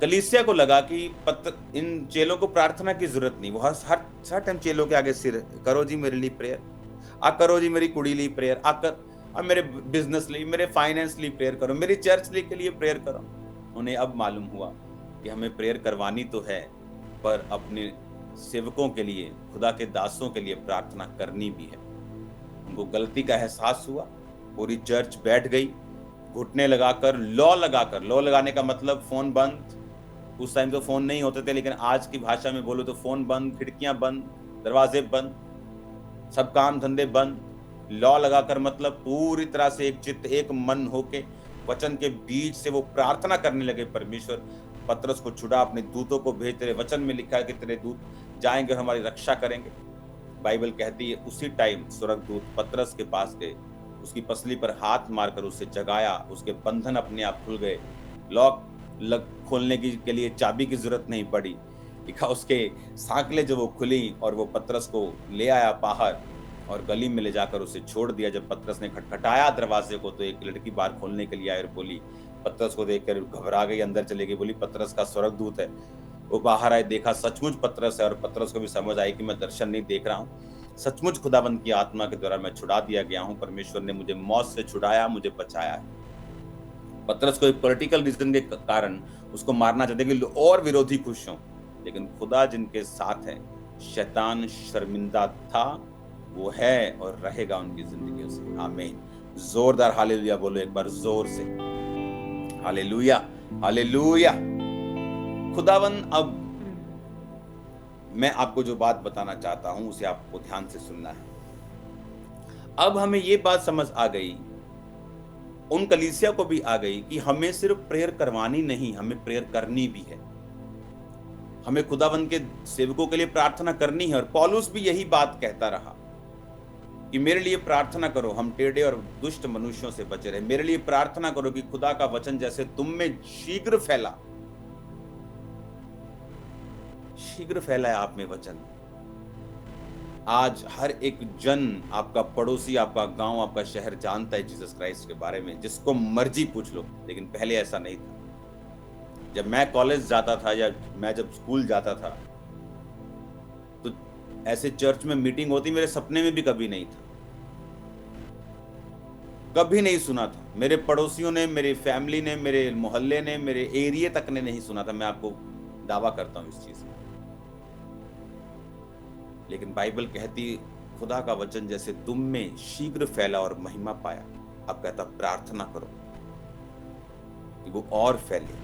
कलीसिया को लगा कि इन चेलों को प्रार्थना की जरूरत नहीं। वो हर टाइम चेलों के आगे सिर करो जी मेरे लिए प्रेयर, आ करो जी मेरी कुड़ी लिए प्रेयर, अब मेरे बिजनेस लिए, मेरे फाइनेंस लिए प्रेयर करो, मेरी चर्च के लिए प्रेयर करो। उन्हें अब मालूम हुआ कि हमें प्रेयर करवानी तो है, पर अपने सेवकों के लिए, खुदा के दासों के लिए प्रार्थना करनी भी है। उनको गलती का एहसास हुआ। पूरी चर्च बैठ गई घुटने लगाकर, लॉ लगाने का मतलब फोन बंद। उस टाइम तो फोन नहीं होते थे, लेकिन आज की भाषा में बोलो तो फोन बंद, खिड़कियां बंद, दरवाजे बंद, सब काम धंधे बंद। लॉ लगाकर मतलब पूरी तरह से एक चित्त एक मन होके वचन के बीच से वो प्रार्थना करने लगे, परमेश्वर पतरस को छुड़ा, अपने दूतों को भेज, तेरे वचन में लिखा है कि तेरे दूत जाएंगे और हमारी रक्षा करेंगे। बाइबल कहती है उसी टाइम स्वर्गदूत पतरस के पास गए, उसकी पसली पर हाथ मारकर उसे जगाया, उसके बंधन अपने आप खुल गए। लॉक खोलने के लिए चाबी की जरूरत नहीं पड़ी। लिखा उसके सांकले जो वो खुली और वो पतरस को ले आया बाहर और गली में ले जाकर उसे छोड़ दिया। जब पतरस ने खटखटाया दरवाजे को तो एक लड़की बाहर खोलने के लिए आई और बोली, पतरस को देखकर घबरा गई, अंदर चले गई, बोली पतरस का स्वर्गदूत है। वो बाहर आए, देखा सचमुच पतरस है और पतरस को भी समझ आई कि मैं दर्शन नहीं देख रहा हूँ, सचमुच खुदाबंद की आत्मा के द्वारा मैं छुड़ा दिया गया हूँ। परमेश्वर ने मुझे मौत से छुड़ाया, मुझे बचाया है। पतरस को एक पॉलिटिकल रीजन के कारण उसको मारना चाहते कि और विरोधी खुश हों, लेकिन खुदा जिनके साथ है, शैतान शर्मिंदा था, वो है और रहेगा उनकी जिंदगियों से। आमीन। जोरदार हालेलुया बोलो एक बार जोर से। Hallelujah, hallelujah. खुदावन, अब मैं आपको जो बात बताना चाहता हूं उसे आपको ध्यान से सुनना है। अब हमें ये बात समझ आ गई, उन कलीसिया को भी आ गई कि हमें सिर्फ प्रेयर करवानी नहीं, हमें प्रेयर करनी भी है। हमें खुदावन के सेवकों के लिए प्रार्थना करनी है। और पौलुस भी यही बात कहता रहा कि मेरे लिए प्रार्थना करो, हम टेढ़े और दुष्ट मनुष्यों से बचे रहे। मेरे लिए प्रार्थना करो कि खुदा का वचन जैसे तुम में शीघ्र फैला, शीघ्र फैला है आप में वचन। आज हर एक जन, आपका पड़ोसी, आपका गांव, आपका शहर जानता है जीसस क्राइस्ट के बारे में, जिसको मर्जी पूछ लो। लेकिन पहले ऐसा नहीं था। जब मैं कॉलेज जाता था या मैं जब स्कूल जाता था, तो ऐसे चर्च में मीटिंग होती मेरे सपने में भी कभी नहीं था, कभी नहीं सुना था। मेरे पड़ोसियों ने, मेरी फैमिली ने, मेरे मोहल्ले ने, मेरे एरिया तक ने नहीं सुना था। मैं आपको दावा करता हूं इस चीज का। लेकिन बाइबल कहती, खुदा का वचन जैसे तुम में शीघ्र फैला और महिमा पाया। अब कहता प्रार्थना करो कि वो और फैले।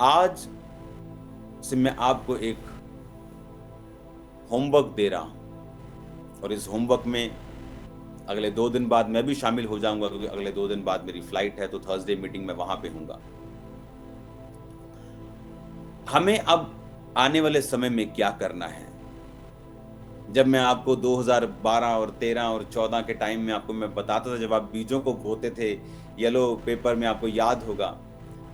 आज से मैं आपको एक होमवर्क दे रहा हूं, और इस होमवर्क में अगले 2 दिन बाद मैं भी शामिल हो जाऊंगा, क्योंकि अगले 2 दिन बाद मेरी फ्लाइट है, तो थर्सडे मीटिंग में वहां पे हूंगा। हमें अब आने वाले समय में क्या करना है? जब मैं आपको 2012 और 13 और 14 के टाइम में आपको मैं बताता था, जब आप बीजों को बोते थे, येलो पेपर में, आपको याद होगा,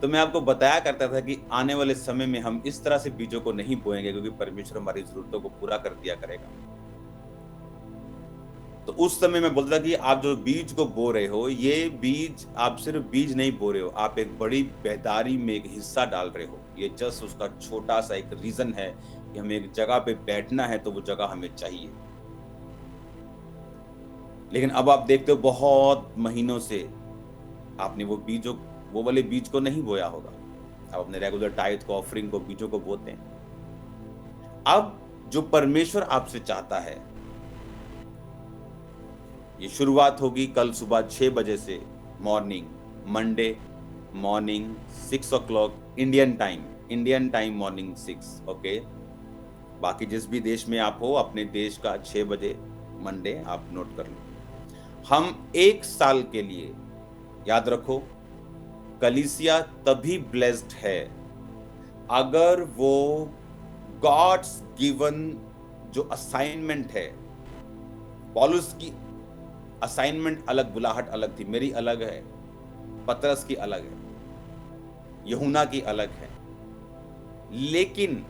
तो मैं आपको बताया करता था कि आने वाले समय में हम इस तरह से बीजों को नहीं बोएंगे, क्योंकि परमेश्वर हमारी जरूरतों को पूरा कर दिया करेगा। तो उस समय मैं बोलता था कि आप जो बीज को बो रहे हो, ये बीज, आप सिर्फ बीज नहीं बो रहे हो, आप एक बड़ी बेदारी में एक हिस्सा डाल रहे हो। ये जस्ट उसका छोटा सा एक रीजन है कि हमें एक जगह पे बैठना है, तो वो जगह हमें चाहिए। लेकिन अब आप देखते हो बहुत महीनों से आपने वो वाले बीज को नहीं बोया होगा। आप अपने रेगुलर टाइथ को, ऑफरिंग को, बीजों को बोते हैं। अब जो परमेश्वर आपसे चाहता है, ये शुरुआत होगी कल सुबह 6 बजे से, morning, Monday morning 6 o'clock Indian time morning 6, okay. बाकी जिस भी देश में आप हो, अपने देश का 6 बजे मंडे आप नोट कर लो। हम 1 साल के लिए, याद रखो, कलीसिया तभी ब्लेस्ड है अगर वो गॉड्स गिवन जो असाइनमेंट है। पौलुस की असाइनमेंट अलग, बुलाहट अलग थी, मेरी अलग है, पतरस की अलग है, यूहन्ना की अलग है। लेकिन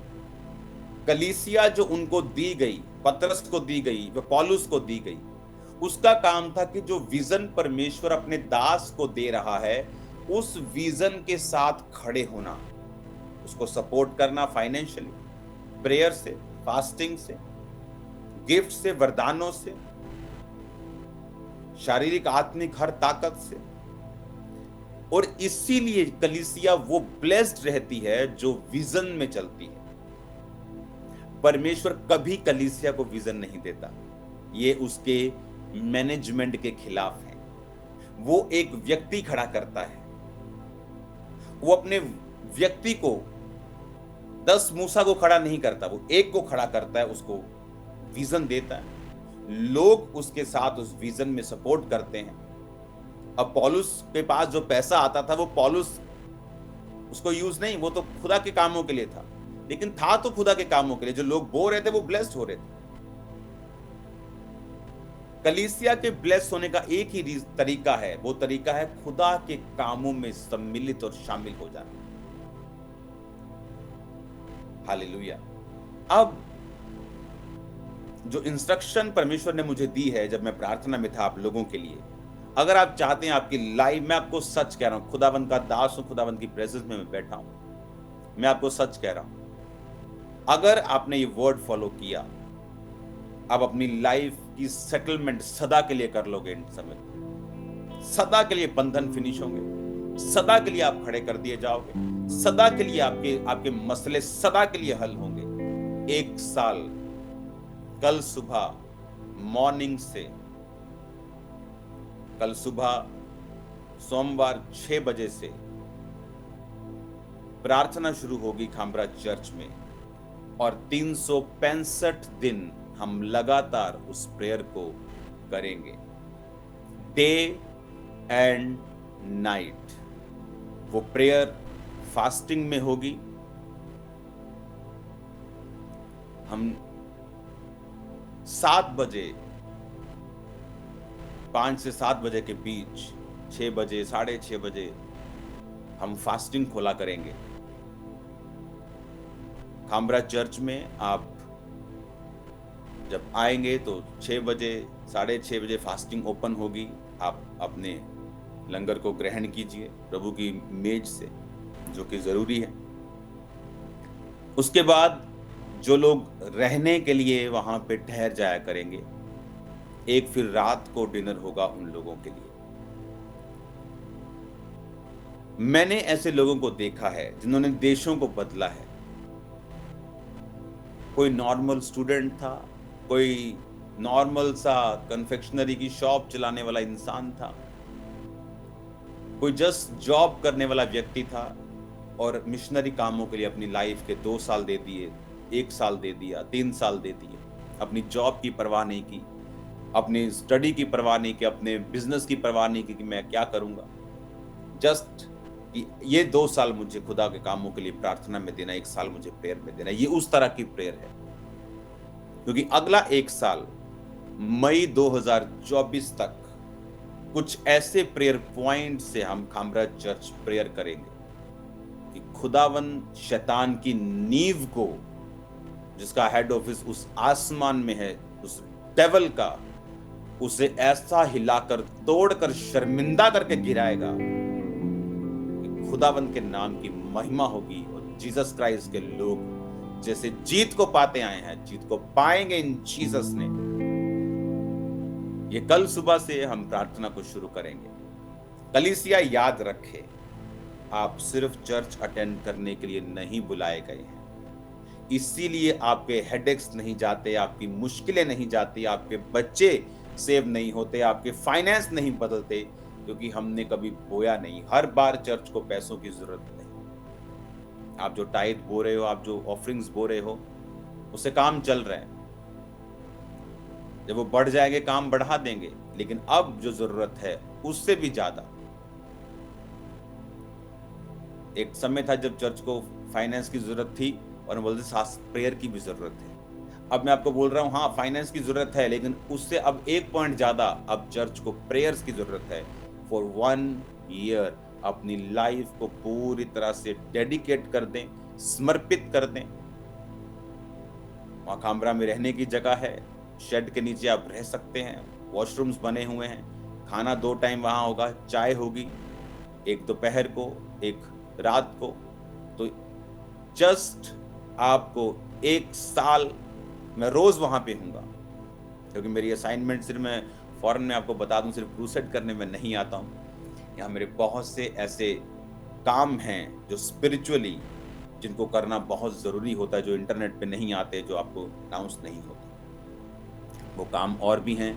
कलीसिया जो उनको दी गई, पतरस को दी गई, वो पौलुस को दी गई, उसका काम था कि जो विजन परमेश्वर अपने दास को दे रहा है, उस विजन के साथ खड़े होना, उसको सपोर्ट करना फाइनेंशियली, प्रेयर से, फास्टिंग से, गिफ्ट से, वरदानों से, शारीरिक आत्मिक हर ताकत से। और इसीलिए कलीसिया वो ब्लेस्ड रहती है जो विजन में चलती है। परमेश्वर कभी कलीसिया को विजन नहीं देता, ये उसके मैनेजमेंट के खिलाफ है। वो एक व्यक्ति खड़ा करता है, वो अपने व्यक्ति को, 10 मूसा को खड़ा नहीं करता, वो एक को खड़ा करता है, उसको विजन देता है, लोग उसके साथ उस विजन में सपोर्ट करते हैं। अब पौलुस के पास जो पैसा आता था, वो पौलुस उसको यूज नहीं, वो तो खुदा के कामों के लिए था, लेकिन था तो खुदा के कामों के लिए। जो लोग बो रहे थे वो ब्लेस्ड हो रहे थे। कलीसिया के ब्लेस होने का एक ही तरीका है, वो तरीका है खुदा के कामों में सम्मिलित और शामिल हो जाना। हालेलुया। अब जो इंस्ट्रक्शन परमेश्वर ने मुझे दी है, जब मैं प्रार्थना में था आप लोगों के लिए, अगर आप चाहते हैं आपकी लाइफ, मैं आपको सच कह रहा हूं, खुदावंद का दास हूं, खुदावंद की प्रेजेंस में मैं बैठा हूं, मैं आपको सच कह रहा हूं, अगर आपने ये वर्ड फॉलो किया, आप अपनी लाइफ की सेटलमेंट सदा के लिए कर लोगे। इन समय सदा के लिए बंधन फिनिश होंगे, सदा के लिए आप खड़े कर दिए जाओगे, सदा के लिए आपके मसले सदा के लिए हल होंगे। 1 साल कल सुबह मॉर्निंग से, कल सुबह सोमवार 6 बजे से प्रार्थना शुरू होगी खामरा चर्च में, और 365 दिन हम लगातार उस प्रेयर को करेंगे, डे एंड नाइट। वो प्रेयर फास्टिंग में होगी। हम 7 बजे, 5 से 7 बजे के बीच, 6 बजे, 6:30 बजे हम फास्टिंग खोला करेंगे। खामरा चर्च में आप जब आएंगे तो 6 बजे 6:30 बजे फास्टिंग ओपन होगी। आप अपने लंगर को ग्रहण कीजिए प्रभु की मेज से, जो कि जरूरी है। उसके बाद जो लोग रहने के लिए वहां पे ठहर जाया करेंगे, एक फिर रात को डिनर होगा उन लोगों के लिए। मैंने ऐसे लोगों को देखा है जिन्होंने देशों को बदला है। कोई नॉर्मल स्टूडेंट था, कोई नॉर्मल सा कन्फेक्शनरी की शॉप चलाने वाला इंसान था, कोई जस्ट जॉब करने वाला व्यक्ति था और मिशनरी कामों के लिए अपनी लाइफ के 2 साल दे दिए, 1 साल दे दिया, 3 साल दे दिए। अपनी जॉब की परवाह नहीं की, अपनी स्टडी की परवाह नहीं की, अपने बिजनेस की परवाह नहीं की कि मैं क्या करूंगा। जस्ट ये 2 साल मुझे खुदा के कामों के लिए प्रार्थना में देना, 1 साल मुझे प्रेयर में देना। ये उस तरह की प्रेयर है, क्योंकि अगला 1 साल मई 2024 तक कुछ ऐसे प्रेयर पॉइंट से हम खामरा चर्च प्रेयर करेंगे कि खुदावन शैतान की नींव को, जिसका हेड ऑफिस उस आसमान में है, उस डेविल का, उसे ऐसा हिलाकर तोड़कर शर्मिंदा करके गिराएगा कि खुदावन के नाम की महिमा होगी और जीसस क्राइस्ट के लोग जैसे जीत को पाते आए हैं, जीत को पाएंगे इन जीसस ने। ये कल सुबह से हम प्रार्थना को शुरू करेंगे। कलीसिया याद रखे, आप सिर्फ चर्च अटेंड करने के लिए नहीं बुलाए गए हैं। इसीलिए आपके हेडेक्स नहीं जाते, आपकी मुश्किलें नहीं जाती, आपके बच्चे सेव नहीं होते, आपके फाइनेंस नहीं बदलते, क्योंकि हमने कभी बोया नहीं। हर बार चर्च को पैसों की जरूरत नहीं। आप जो टाइथ बो रहे हो, आप जो ऑफरिंग्स बो रहे हो, उससे काम चल रहा है। जब वो बढ़ जाएंगे काम बढ़ा देंगे, लेकिन अब जो जरूरत है उससे भी ज्यादा। एक समय था जब चर्च को फाइनेंस की जरूरत थी और हम बोलते प्रेयर की भी जरूरत है। अब मैं आपको बोल रहा हूं, हाँ फाइनेंस की जरूरत है, लेकिन उससे अब 1 पॉइंट ज्यादा अब चर्च को प्रेयर्स की जरूरत है। फॉर 1 ईयर अपनी लाइफ को पूरी तरह से डेडिकेट कर दें, समर्पित कर दें। वहां खामरा में रहने की जगह है, शेड के नीचे आप रह सकते हैं, वॉशरूम्स बने हुए हैं, खाना 2 टाइम वहां होगा, चाय होगी, एक दोपहर को, एक रात को। तो जस्ट आपको 1 साल मैं रोज वहां पे हूंगा, क्योंकि मेरी असाइनमेंट सिर्फ, मैं फॉरेन में आपको बता दूं, सिर्फ क्रूसेड करने में नहीं आता हूं। यहाँ मेरे बहुत से ऐसे काम हैं जो स्पिरिचुअली, जिनको करना बहुत जरूरी होता है, जो इंटरनेट पे नहीं आते, जो आपको अनाउंस नहीं होते। वो काम और भी हैं,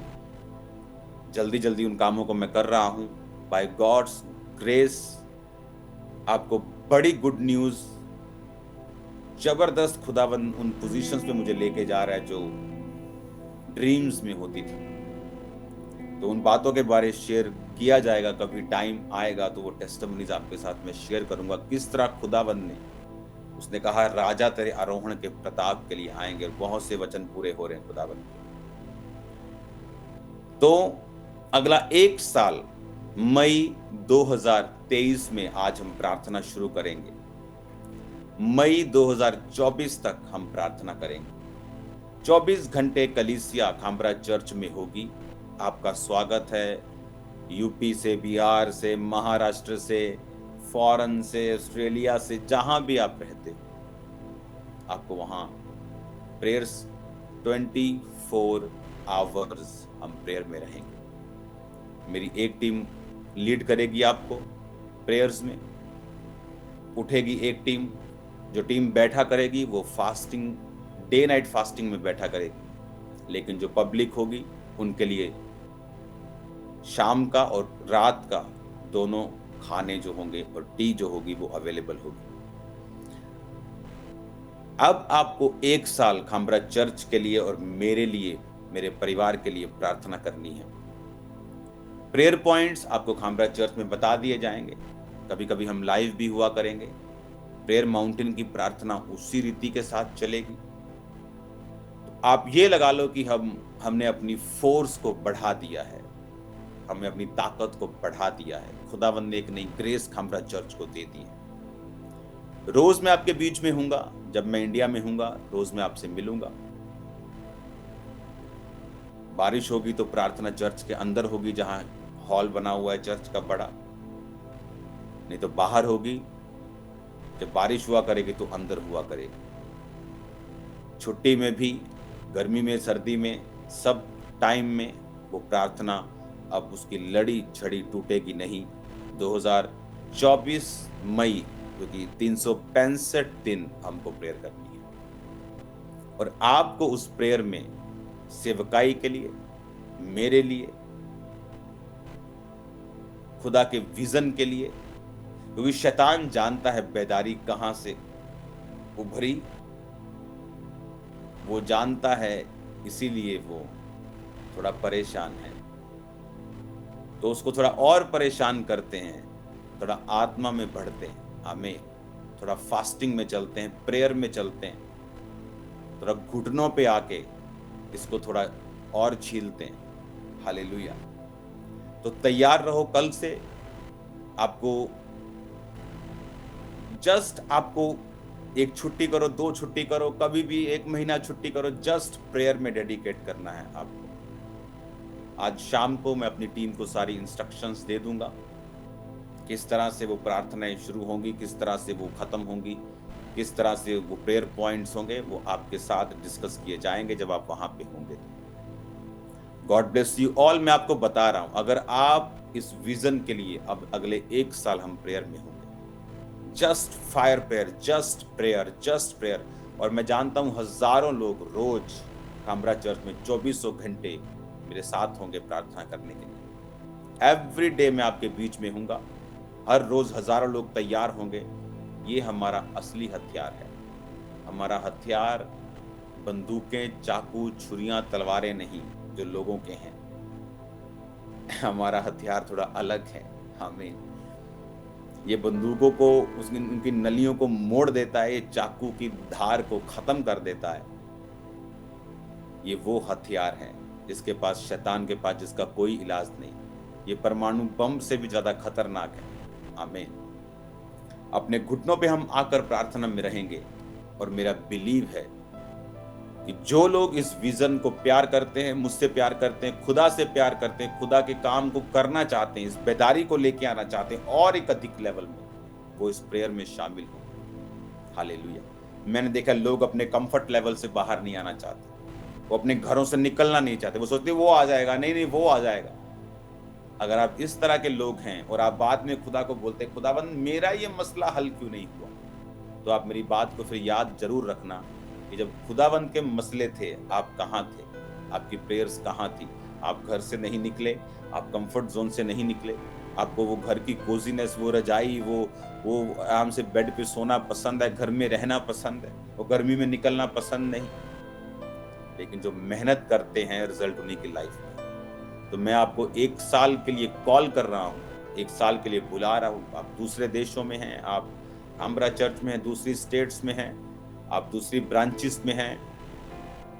जल्दी जल्दी उन कामों को मैं कर रहा हूं। बाय गॉड्स ग्रेस आपको बड़ी गुड न्यूज, जबरदस्त खुदावन उन पोजीशंस पे मुझे लेके जा रहा है जो ड्रीम्स में होती थी। तो उन बातों के बारे शेयर किया जाएगा, कभी टाइम आएगा तो वो टेस्टिमनीज आपके साथ में शेयर करूंगा, किस तरह खुदावन ने, उसने कहा राजा तेरे आरोहण के प्रताप के लिए आएंगे, और बहुत से वचन पूरे हो रहे हैं खुदावन के। तो अगला 1 साल मई 2023 में आज हम प्रार्थना शुरू करेंगे। मई 2024 तक हम प्रार्थना करेंगे। 24 घंटे कलीसिया खामरा चर्च में होगी। आपका स्वागत है। यूपी से, बिहार से, महाराष्ट्र से, फॉरेन से, ऑस्ट्रेलिया से, जहां भी आप रहते हो, आपको वहां प्रेयर्स 24 आवर्स हम प्रेयर में रहेंगे। मेरी एक टीम लीड करेगी आपको प्रेयर्स में। उठेगी एक टीम, जो टीम बैठा करेगी वो फास्टिंग, डे नाइट फास्टिंग में बैठा करेगी, लेकिन जो पब्लिक होगी उनके लिए शाम का और रात का दोनों खाने जो होंगे और टी जो होगी वो अवेलेबल होगी। अब आपको 1 साल खामरा चर्च के लिए और मेरे लिए, मेरे परिवार के लिए प्रार्थना करनी है। प्रेयर पॉइंट्स आपको खामरा चर्च में बता दिए जाएंगे। कभी कभी हम लाइव भी हुआ करेंगे। प्रेयर माउंटेन की प्रार्थना उसी रीति के साथ चलेगी। तो आप ये लगा लो कि हमने अपनी फोर्स को बढ़ा दिया है, हमने अपनी ताकत को बढ़ा दिया है। खुदावंद ने एक नई ग्रेस खामरा चर्च को दे दी है। रोज मैं आपके बीच में हूंगा, जब मैं इंडिया में हूंगा रोज मैं आपसे मिलूंगा। बारिश होगी तो प्रार्थना चर्च के अंदर होगी, जहां हॉल बना हुआ है चर्च का बड़ा, नहीं तो बाहर होगी। जब बारिश हुआ करेगी तो अंदर हुआ करेगी। छुट्टी में भी, गर्मी में, सर्दी में, सब टाइम में वो प्रार्थना अब उसकी लड़ी छड़ी टूटेगी नहीं। 2024 मई, क्योंकि 365 दिन हमको प्रेयर करनी है, और आपको उस प्रेयर में सेवकाई के लिए, मेरे लिए, खुदा के विजन के लिए, क्योंकि शैतान जानता है बेदारी कहां से उभरी, वो जानता है, इसीलिए वो थोड़ा परेशान है। तो उसको थोड़ा और परेशान करते हैं, थोड़ा आत्मा में बढ़ते हैं, हमें थोड़ा फास्टिंग में चलते हैं, प्रेयर में चलते हैं, थोड़ा घुटनों पे आके इसको थोड़ा और छीलते हैं। हालेलुया। तो तैयार रहो। कल से आपको एक छुट्टी करो, 2 छुट्टी करो, कभी भी 1 महीना छुट्टी करो, जस्ट प्रेयर में डेडिकेट करना है आपको। आज शाम को मैं अपनी टीम को सारी इंस्ट्रक्शंस दे दूंगा, किस तरह से वो प्रार्थनाएं शुरू होंगी, किस तरह से वो खत्म होंगी, किस तरह से वो प्रेयर पॉइंट्स होंगे, वो आपके साथ डिस्कस किए जाएंगे जब आप वहां पे होंगे। God bless you all. मैं आपको बता रहा हूं, अगर आप इस विजन के लिए अब अगले 1 साल हम प्रेयर में होंगे, just fire prayer, just prayer, just prayer. और मैं जानता हूं हजारों लोग रोज कामरा चर्च में 2400 घंटे मेरे साथ होंगे प्रार्थना करने के लिए। एवरी डे मैं आपके बीच में हूंगा, हर रोज हजारों लोग तैयार होंगे। ये हमारा असली हथियार है। हमारा हथियार बंदूकें, चाकू, छुरियां, तलवारें नहीं जो लोगों के हैं। हमारा हथियार थोड़ा अलग है। हमें ये बंदूकों को, उनकी नलियों को मोड़ देता है, ये चाकू की धार को खत्म कर देता है। ये वो हथियार है जिसके पास, शैतान के पास, जिसका कोई इलाज नहीं। ये परमाणु बम से भी ज्यादा खतरनाक है। आमीन। अपने घुटनों पे हम आकर प्रार्थना में रहेंगे, और मेरा बिलीव है कि जो लोग इस विजन को प्यार करते हैं, मुझसे प्यार करते हैं, खुदा से प्यार करते हैं, खुदा के काम को करना चाहते हैं, इस बेदारी को लेके आना चाहते हैं और एक अधिक लेवल में, वो इस प्रेयर में शामिल हो। हालेलुया। मैंने देखा लोग अपने कंफर्ट लेवल से बाहर नहीं आना चाहते, वो अपने घरों से निकलना नहीं चाहते, वो सोचते वो आ जाएगा, नहीं वो आ जाएगा। अगर आप इस तरह के लोग हैं और आप बाद में खुदा को बोलते हैं, खुदाबंद मेरा ये मसला हल क्यों नहीं हुआ, तो आप मेरी बात को फिर याद जरूर रखना कि जब खुदाबंद के मसले थे, आप कहाँ थे, आपकी प्रेयर्स कहाँ थी। आप घर से नहीं निकले, आप कंफर्ट जोन से नहीं निकले, आपको वो घर की कोजीनेस, वो रजाई, वो आराम से बेड पे सोना पसंद है, घर में रहना पसंद है, वो गर्मी में निकलना पसंद नहीं। लेकिन जो मेहनत करते हैं, रिजल्ट उन्हीं की लाइफ में। तो मैं आपको 1 साल के लिए कॉल कर रहा हूँ, 1 साल के लिए बुला रहा हूँ। आप दूसरे देशों में हैं, आप कामरा चर्च में हैं, दूसरी स्टेट्स में हैं, आप दूसरी ब्रांचेस में हैं,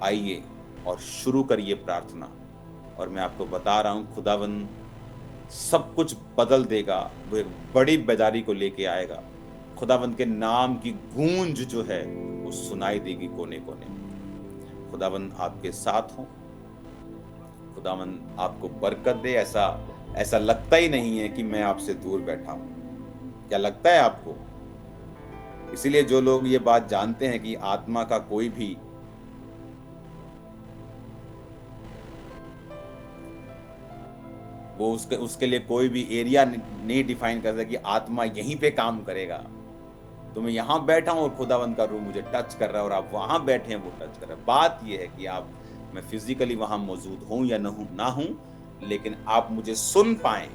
आइए और शुरू करिए प्रार्थना। और मैं आपको बता रहा हूँ, खुदावन सब कुछ बदल देगा। वो एक बड़ी बेदारी को लेके आएगा। खुदावन के नाम की गूंज जो है वो सुनाई देगी कोने कोने। खुदावन आपके साथ हो, खुदावन आपको बरकत दे। ऐसा लगता ही नहीं है कि मैं आपसे दूर बैठा हूं। क्या लगता है आपको? इसीलिए जो लोग ये बात जानते हैं कि आत्मा का कोई भी वो उसके लिए कोई भी एरिया नहीं डिफाइन कर सकता कि आत्मा यहीं पे काम करेगा। तो मैं यहाँ बैठा हूँ और खुदावंद का रूह मुझे टच कर रहा है और आप वहां बैठे हैं, वो टच कर रहा है। बात ये है कि आप, मैं फिजिकली वहां मौजूद हूं या ना हूं, लेकिन आप मुझे सुन पाएं,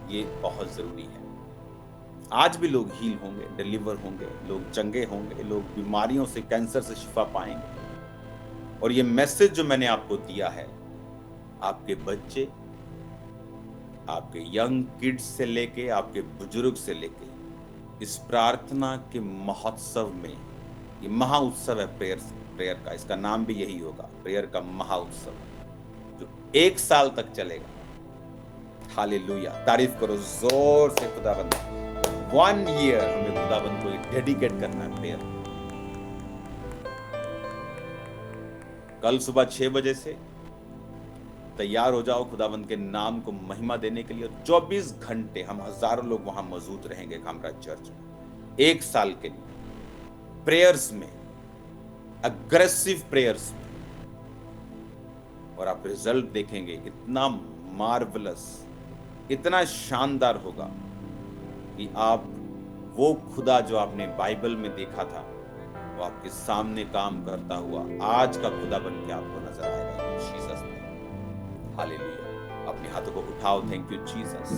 ये बहुत जरूरी है। आज भी लोग हील होंगे, डिलीवर होंगे, लोग चंगे होंगे, लोग बीमारियों से, कैंसर से शिफा पाएंगे। और ये मैसेज जो मैंने आपको दिया है, आपके बच्चे, आपके यंग किड्स से लेके आपके बुजुर्ग से लेके, इस प्रार्थना के महोत्सव में, ये महाउत्सव है प्रेयर का, इसका नाम भी यही होगा, प्रेयर का महाउत्सव, जो 1 साल तक चलेगा। हालेलुया। तारीफ करो जोर से खुदाबंद। 1 ईयर हमें खुदाबंद को डेडिकेट करना है प्रेयर। कल सुबह 6 बजे से तैयार हो जाओ खुदावंद के नाम को महिमा देने के लिए। 24 घंटे हम हजारों लोग वहां मौजूद रहेंगे खामराज चर्च में, 1 साल के लिए प्रेयर्स में, अग्रेसिव प्रेयर्स में, और आप रिजल्ट देखेंगे इतना मार्वलस, इतना शानदार होगा कि आप वो खुदा जो आपने बाइबल में देखा था वो आपके सामने काम करता हुआ आज का खुदा बन के आपको नजर आएगा जीसस में। हालेलुया। अपने हाथों को उठाओ, थैंक यू जीसस।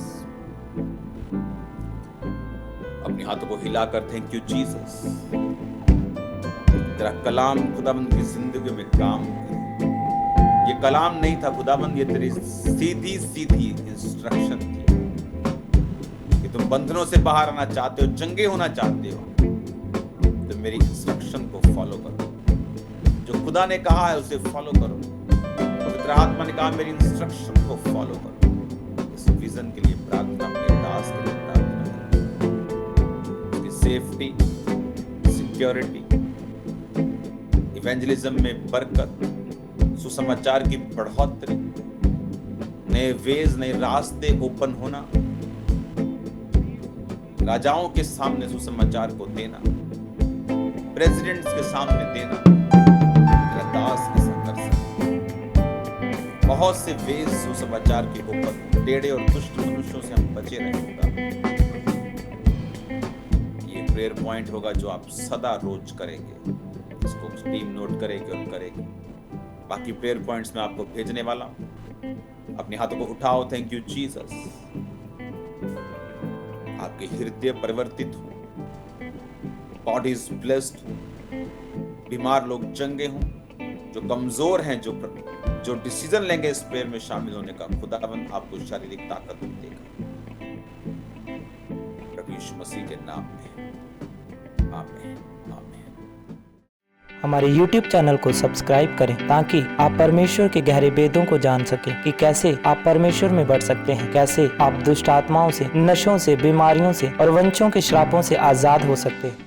अपने हाथों को हिलाकर थैंक यू जीसस। तेरा कलाम खुदाबंद की जिंदगी में काम करे। ये कलाम नहीं था खुदाबंद, ये तेरी सीधी सीधी इंस्ट्रक्शन थी कि तुम बंधनों से बाहर आना चाहते हो, चंगे होना चाहते हो, तो मेरी इंस्ट्रक्शन को फॉलो करो। जो खुदा ने कहा है उसे फॉलो करो। पवित्र आत्मा ने कहा मेरी इंस्ट्रक्शन को फॉलो करो। इस विजन के लिए प्रार्थना, अपने दास के लिए प्रार्थना करो। उसकी सेफ्टी, सिक्योरिटी, इवेंजलिज्म में बरकत, सुसमाचार की बढ़ोतरी, नए वेज, नए रास्ते ओपन होना, राजाओं के सामने सुसमाचार को देना, प्रेसिडेंट्स के सामने देना, तेरा दास ऐसा कर सकता। बहुत से वेज सुसमाचार के ऊपर टेढ़े और दुष्ट मनुष्यों से हम बचे रहेंगे। ये प्रेयर पॉइंट होगा जो आप सदा रोज करेंगे। इसको टीम नोट करेगी और करेगी। बाकी प्रेयर पॉइंट्स में आपको भेजने वाला हूं। अपने हाथों को उठाओ, थैंक यू जीसस। आपके हृदय परिवर्तित हो, बॉडी इज ब्लेस्ड, बीमार लोग चंगे हों, जो कमजोर हैं, जो डिसीजन लेंगे इस प्रेयर में शामिल होने का, खुदावंद आपको शारीरिक ताकत देगा। प्रभु यीशु मसीह के नाम में आमीन, आमीन। हमारे YouTube चैनल को सब्सक्राइब करें ताकि आप परमेश्वर के गहरे भेदों को जान सकें कि कैसे आप परमेश्वर में बढ़ सकते हैं, कैसे आप दुष्ट आत्माओं से, नशों से, बीमारियों से और वंशों के श्रापों से आजाद हो सकते हैं।